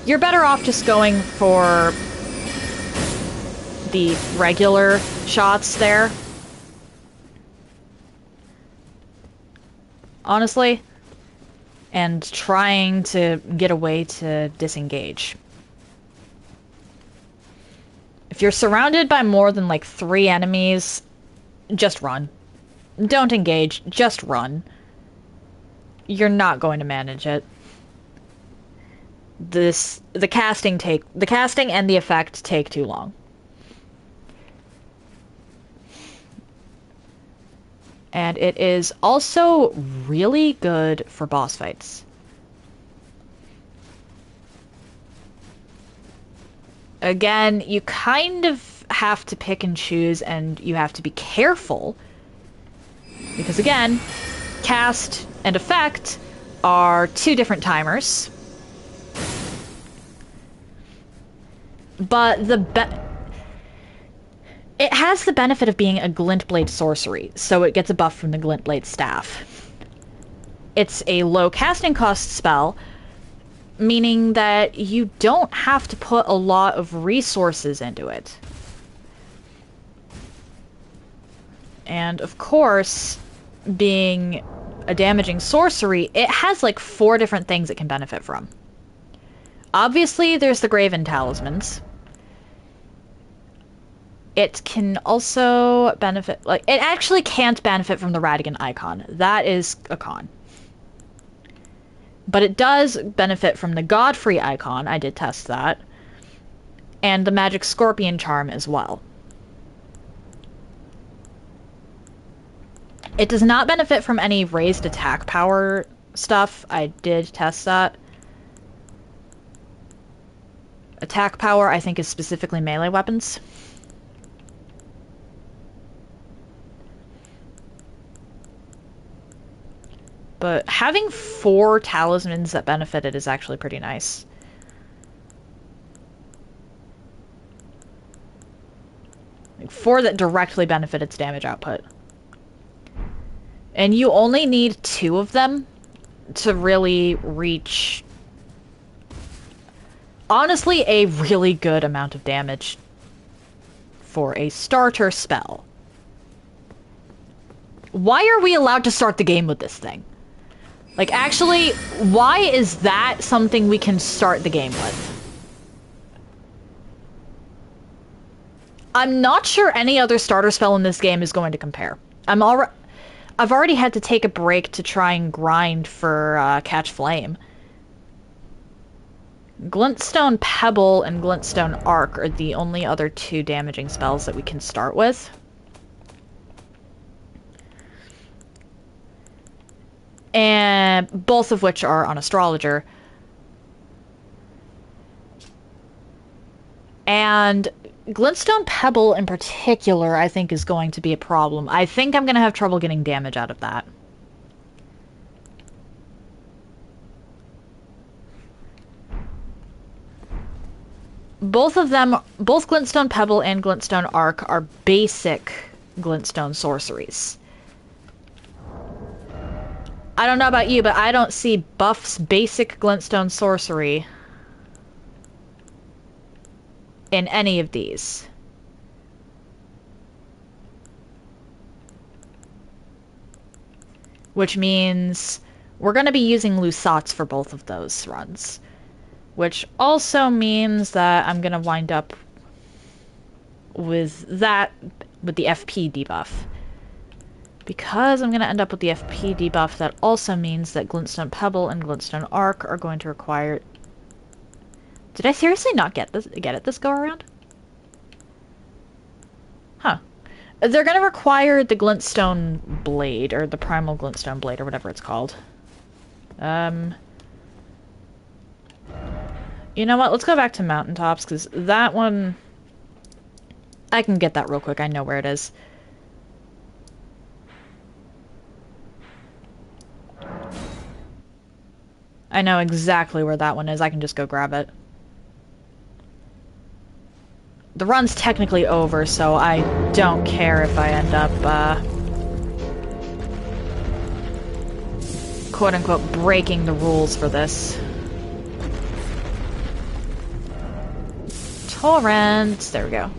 you're better off just going for the regular shots there. Honestly. And trying to get away to disengage. If you're surrounded by more than like 3 enemies, just run. Don't engage, just run. You're not going to manage it. The casting and the effect take too long. And it is also really good for boss fights. Again, you kind of have to pick and choose, and you have to be careful. Because again, cast and effect are 2 different timers. But it has the benefit of being a Glintblade sorcery, so it gets a buff from the Glintblade staff. It's a low casting cost spell, meaning that you don't have to put a lot of resources into it. And of course, being a damaging sorcery, it has like 4 different things it can benefit from. Obviously, there's the Graven Talismans. It can also benefit, like, it actually can't benefit from the Radigan icon. That is a con. But it does benefit from the Godfrey icon. I did test that. And the Magic Scorpion charm as well. It does not benefit from any raised attack power stuff. I did test that. Attack power, I think, is specifically melee weapons. But having 4 talismans that benefit it is actually pretty nice. Like 4 that directly benefit its damage output. And you only need 2 of them to really reach, honestly, a really good amount of damage for a starter spell. Why are we allowed to start the game with this thing? Like, actually, why is that something we can start the game with? I'm not sure any other starter spell in this game is going to compare. I've already had to take a break to try and grind for Catch Flame. Glintstone Pebble and Glintstone Arc are the only other 2 damaging spells that we can start with. And both of which are on Astrologer. And Glintstone Pebble in particular, I think, is going to be a problem. I think I'm going to have trouble getting damage out of that. Both of them, both Glintstone Pebble and Glintstone Arc, are basic Glintstone sorceries. I don't know about you, but I don't see Buff's basic Glintstone sorcery in any of these. Which means we're going to be using Lusats for both of those runs. Which also means that I'm going to wind up with the FP debuff. Because I'm going to end up with the FP debuff, that also means that Glintstone Pebble and Glintstone Arc are going to require... Did I seriously not get it this go around? Huh. They're going to require the Glintstone Blade, or the Primal Glintstone Blade, or whatever it's called. You know what? Let's go back to Mountaintops, because that one... I can get that real quick. I know where it is. I know exactly where that one is. I can just go grab it. The run's technically over, so I don't care if I end up, quote-unquote, breaking the rules for this. Torrents! There we go.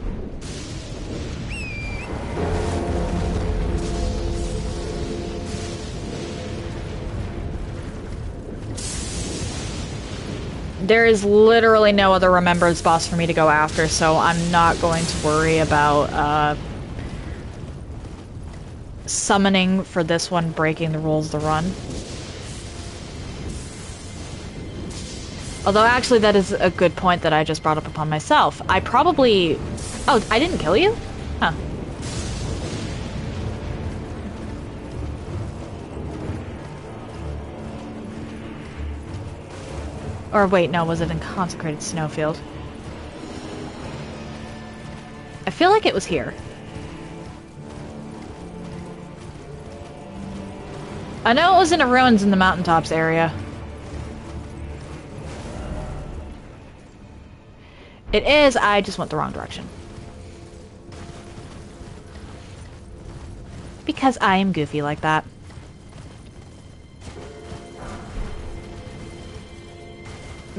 There is literally no other Remembrance boss for me to go after, so I'm not going to worry about, summoning for this one, breaking the rules of the run. Although, actually, that is a good point that I just brought up upon myself. I probably... Oh, I didn't kill you? Huh. Or wait, no, was it in Consecrated Snowfield? I feel like it was here. I know it was in the ruins in the Mountaintops area. It is, I just went the wrong direction. Because I am goofy like that.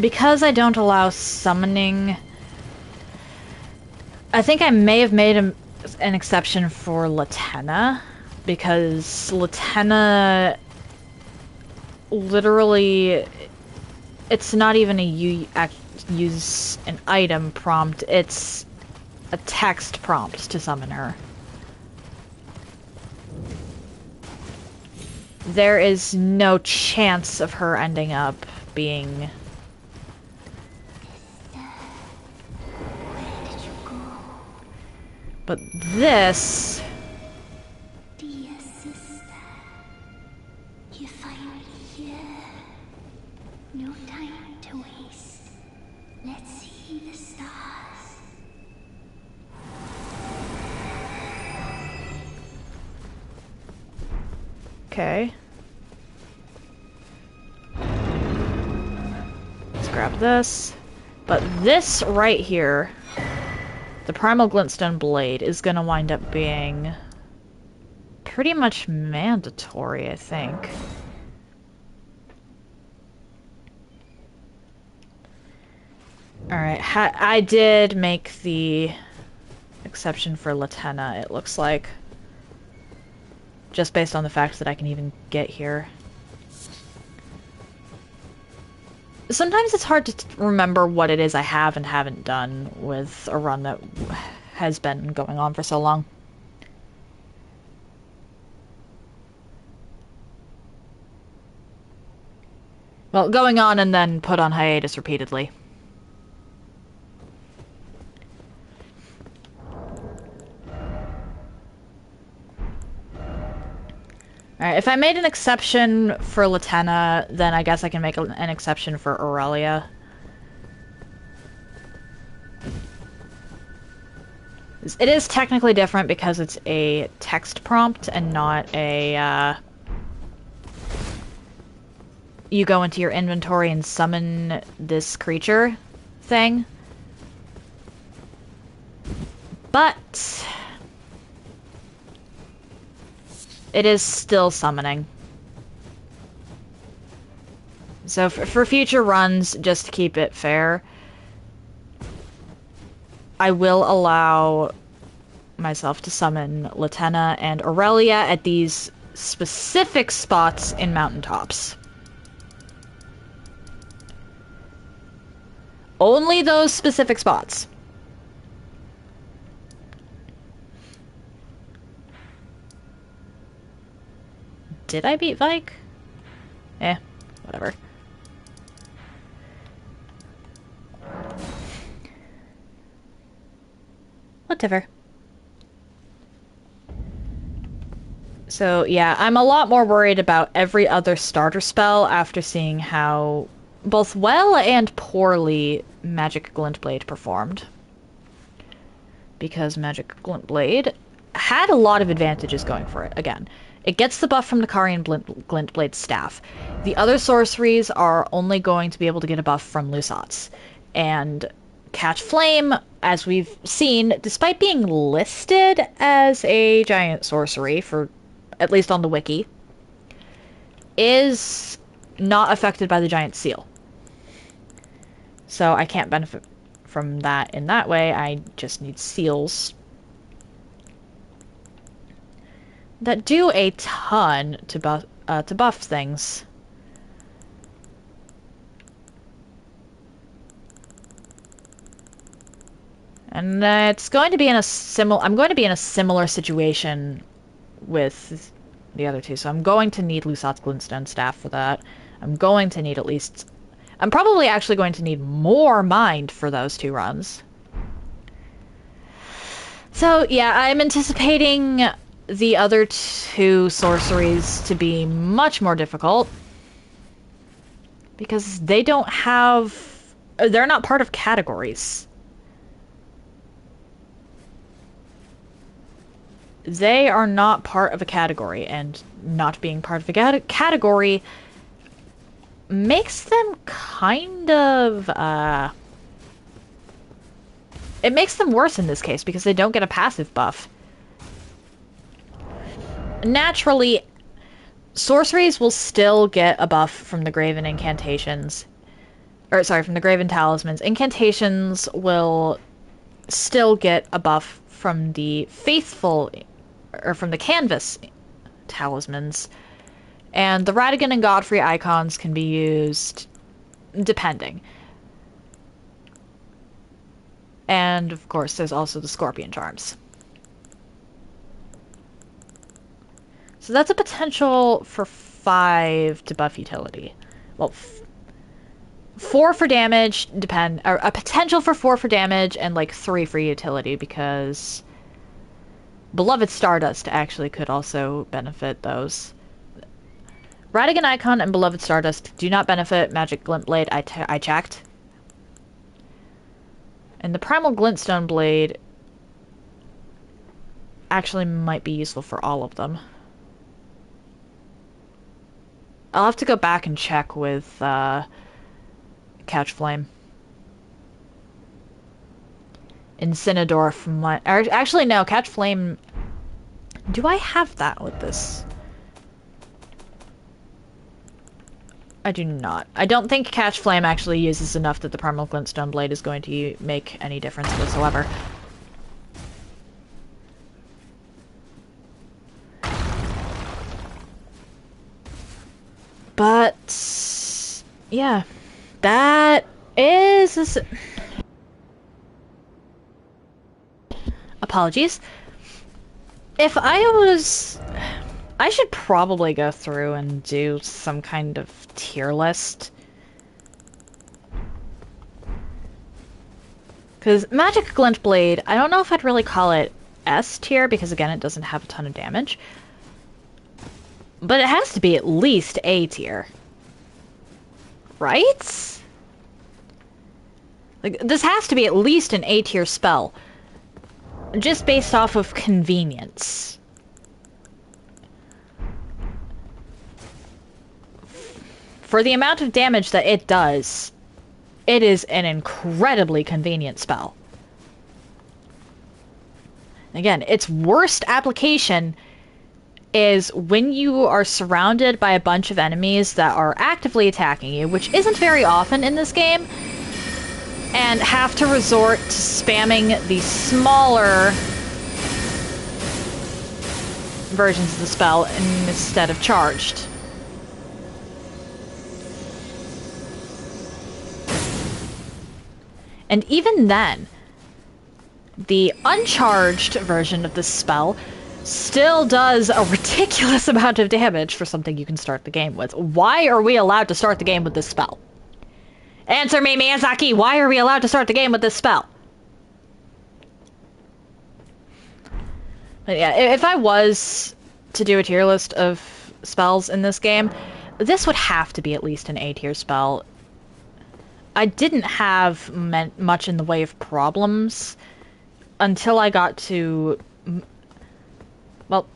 Because I don't allow summoning... I think I may have made an exception for Latenna, because Latenna literally... It's not even a use an item prompt, it's a text prompt to summon her. there is no chance of her ending up being... Where did you go? But this... Dear sister, you're finally here. No time to waste. Let's see the stars. Okay. Let's grab this. But this right here, the Primal Glintstone Blade, is gonna wind up being pretty much mandatory, I think. Alright, I did make the exception for Latenna, it looks like. Just based on the fact that I can even get here. Sometimes it's hard to remember what it is I have and haven't done with a run that has been going on for so long. Well, going on and then put on hiatus repeatedly. Alright, if I made an exception for Latenna, then I guess I can make an exception for Aurelia. It is technically different because it's a text prompt and not a, you go into your inventory and summon this creature thing. But... it is still summoning. So for future runs, just to keep it fair, I will allow myself to summon Latenna and Aurelia at these specific spots in mountaintops. Only those specific spots. Did I beat Vike? Eh, whatever. Whatever. So, yeah, I'm a lot more worried about every other starter spell after seeing how both well and poorly Magic Glintblade performed. Because Magic Glintblade had a lot of advantages going for it, again. It gets the buff from the Karian Glintblade staff. The other sorceries are only going to be able to get a buff from Lusats. And Catch Flame, as we've seen, despite being listed as a giant sorcery, for at least on the wiki, is not affected by the giant seal. So I can't benefit from that in that way. I just need seals that do a ton to buff things. And it's going to be in a I'm going to be in a similar situation with the other two. So I'm going to need Lusat's Glintstone Staff for that. I'm going to need at least... I'm probably actually going to need more Mind for those two runs. So yeah, I'm anticipating the other two sorceries to be much more difficult. Because they don't have... they're not part of categories. They are not part of a category, and not being part of a category makes them kind of, it makes them worse in this case, because they don't get a passive buff. Naturally, sorceries will still get a buff from the Graven incantations. Or, sorry, from the Graven talismans. Incantations will still get a buff from the faithful... or from the canvas talismans. And the Radigan and Godfrey icons can be used depending. And, of course, there's also the Scorpion Charms. So that's a potential for 5 to buff utility. Well, 4 for damage, or a potential for 4 for damage, and like 3 for utility, because Beloved Stardust actually could also benefit those. Radigan Icon and Beloved Stardust do not benefit Magic Glintblade, I checked. And the Primal Glintstone Blade actually might be useful for all of them. I'll have to go back and check with Couch Flame. Incineroar from my... Actually, no, Couch Flame... Do I have that with this? I do not. I don't think Catch Flame actually uses enough that the Primal Glintstone Blade is going to make any difference whatsoever. But... yeah. That is... Apologies. If I was... I should probably go through and do some kind of tier list. Because Magic Glintblade, I don't know if I'd really call it S tier, because again, it doesn't have a ton of damage. But it has to be at least A tier. Right? Like, this has to be at least an A tier spell. Just based off of convenience. For the amount of damage that it does, it is an incredibly convenient spell. Again, its worst application is when you are surrounded by a bunch of enemies that are actively attacking you, which isn't very often in this game, and have to resort to spamming the smaller versions of the spell instead of charged. And even then, the uncharged version of this spell still does a ridiculous amount of damage for something you can start the game with. Why are we allowed to start the game with this spell? Answer me, Miyazaki! Why are we allowed to start the game with this spell? But yeah, if I was to do a tier list of spells in this game, this would have to be at least an A tier spell. I didn't have much in the way of problems until I got to, well,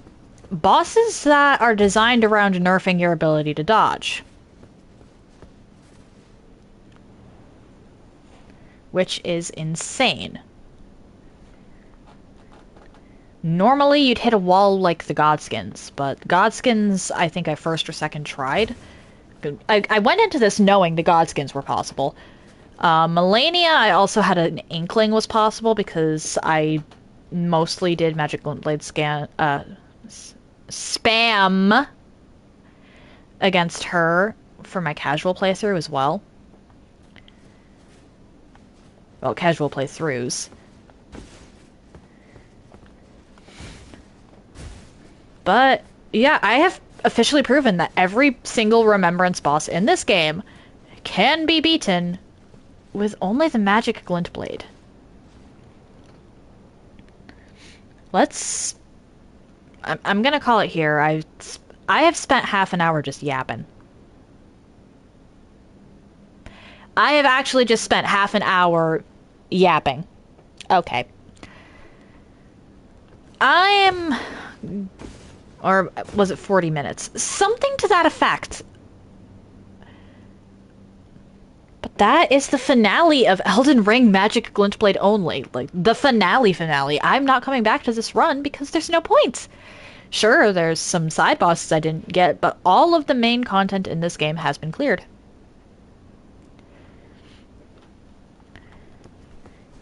bosses that are designed around nerfing your ability to dodge. Which is insane. Normally you'd hit a wall like the Godskins, but Godskins I think I first or second tried. I went into this knowing the Godskins were possible. Melania, I also had an inkling was possible because I mostly did Magic Glintblade spam against her for my casual playthrough as well. Well, casual playthroughs. But, yeah, I have officially proven that every single Remembrance boss in this game can be beaten with only the Magic Glintblade. I'm gonna call it here. I have spent half an hour just yapping. I have actually just spent half an hour yapping. Okay. Or was it 40 minutes? Something to that effect. But that is the finale of Elden Ring Magic Glintblade only. Like, the finale. I'm not coming back to this run because there's no point. Sure, there's some side bosses I didn't get, but all of the main content in this game has been cleared.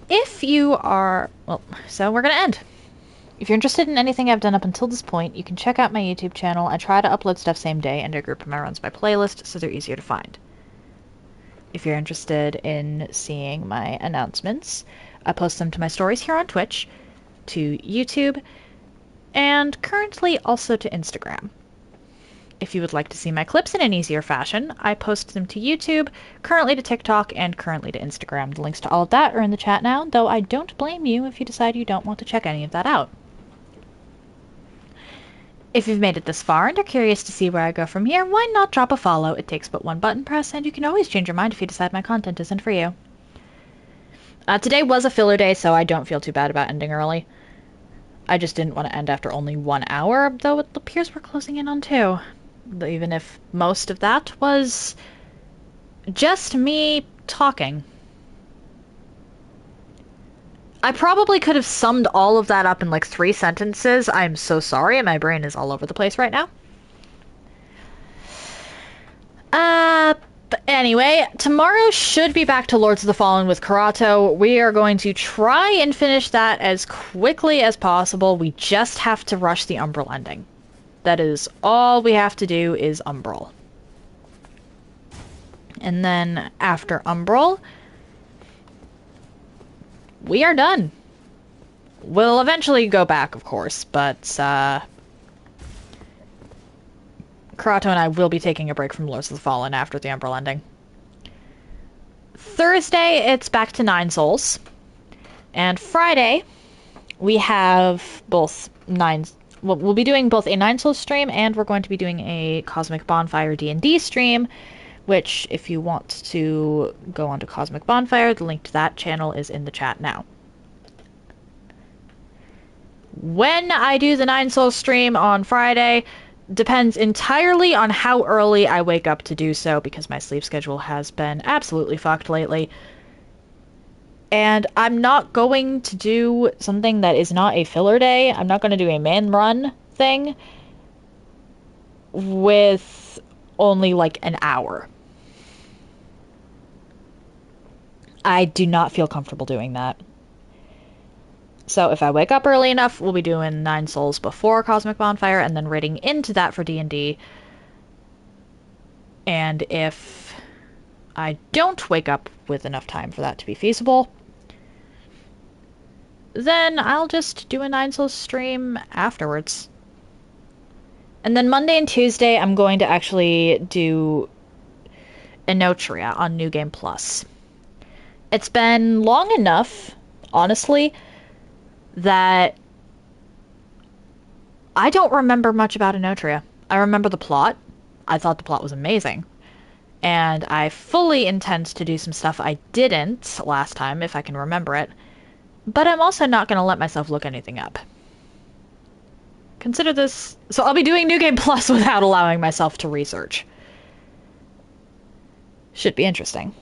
If you are... well, so we're gonna end. If you're interested in anything I've done up until this point, you can check out my YouTube channel. I try to upload stuff same day, and I group my runs by playlist, so they're easier to find. If you're interested in seeing my announcements, I post them to my stories here on Twitch, to YouTube, and currently also to Instagram. If you would like to see my clips in an easier fashion, I post them to YouTube, currently to TikTok, and currently to Instagram. The links to all of that are in the chat now, though I don't blame you if you decide you don't want to check any of that out. If you've made it this far and are curious to see where I go from here, why not drop a follow? It takes but one button press, and you can always change your mind if you decide my content isn't for you. Today was a filler day, so I don't feel too bad about ending early. I just didn't want to end after only 1 hour, though it appears we're closing in on 2. Even if most of that was just me talking. I probably could have summed all of that up in like 3 sentences. I'm so sorry, my brain is all over the place right now. But anyway, tomorrow should be back to Lords of the Fallen with Karato. We are going to try and finish that as quickly as possible. We just have to rush the Umbral ending. That is all we have to do is Umbral. And then after Umbral, we are done. We'll eventually go back, of course, but Karato and I will be taking a break from Lords of the Fallen after the Umbral ending. Thursday, it's back to 9 Souls. And Friday, we have both 9... Well, we'll be doing both a 9 Souls stream, and we're going to be doing a Cosmic Bonfire D&D stream, which, if you want to go onto Cosmic Bonfire, the link to that channel is in the chat now. When I do the 9 Souls stream on Friday depends entirely on how early I wake up to do so, because my sleep schedule has been absolutely fucked lately. And I'm not going to do something that is not a filler day. I'm not going to do a man run thing with only like an hour. I do not feel comfortable doing that. So if I wake up early enough, we'll be doing 9 Souls before Cosmic Bonfire, and then raiding into that for D&D. And if I don't wake up with enough time for that to be feasible, then I'll just do a 9 Souls stream afterwards. And then Monday and Tuesday, I'm going to actually do Enotria on New Game Plus. It's been long enough, honestly, that I don't remember much about Enotria. I remember the plot. I thought the plot was amazing. And I fully intend to do some stuff I didn't last time, if I can remember it. But I'm also not going to let myself look anything up. Consider this... So I'll be doing New Game Plus without allowing myself to research. Should be interesting.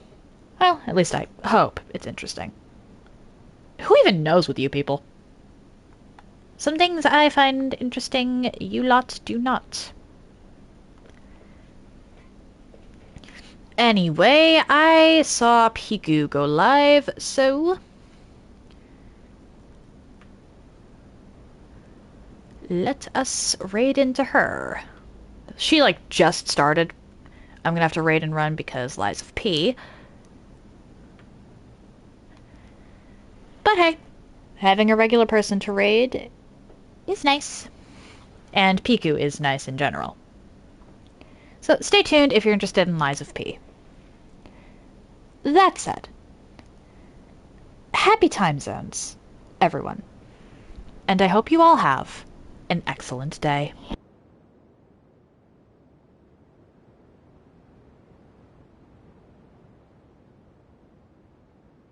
Well, at least I hope it's interesting. Who even knows with you people? Some things I find interesting, you lot do not. Anyway, I saw Piku go live, so let us raid into her. She, like, just started. I'm gonna have to raid and run because Lies of P. But hey, having a regular person to raid is nice. And Piku is nice in general. So stay tuned if you're interested in Lies of P. That said, happy time zones, everyone. And I hope you all have an excellent day.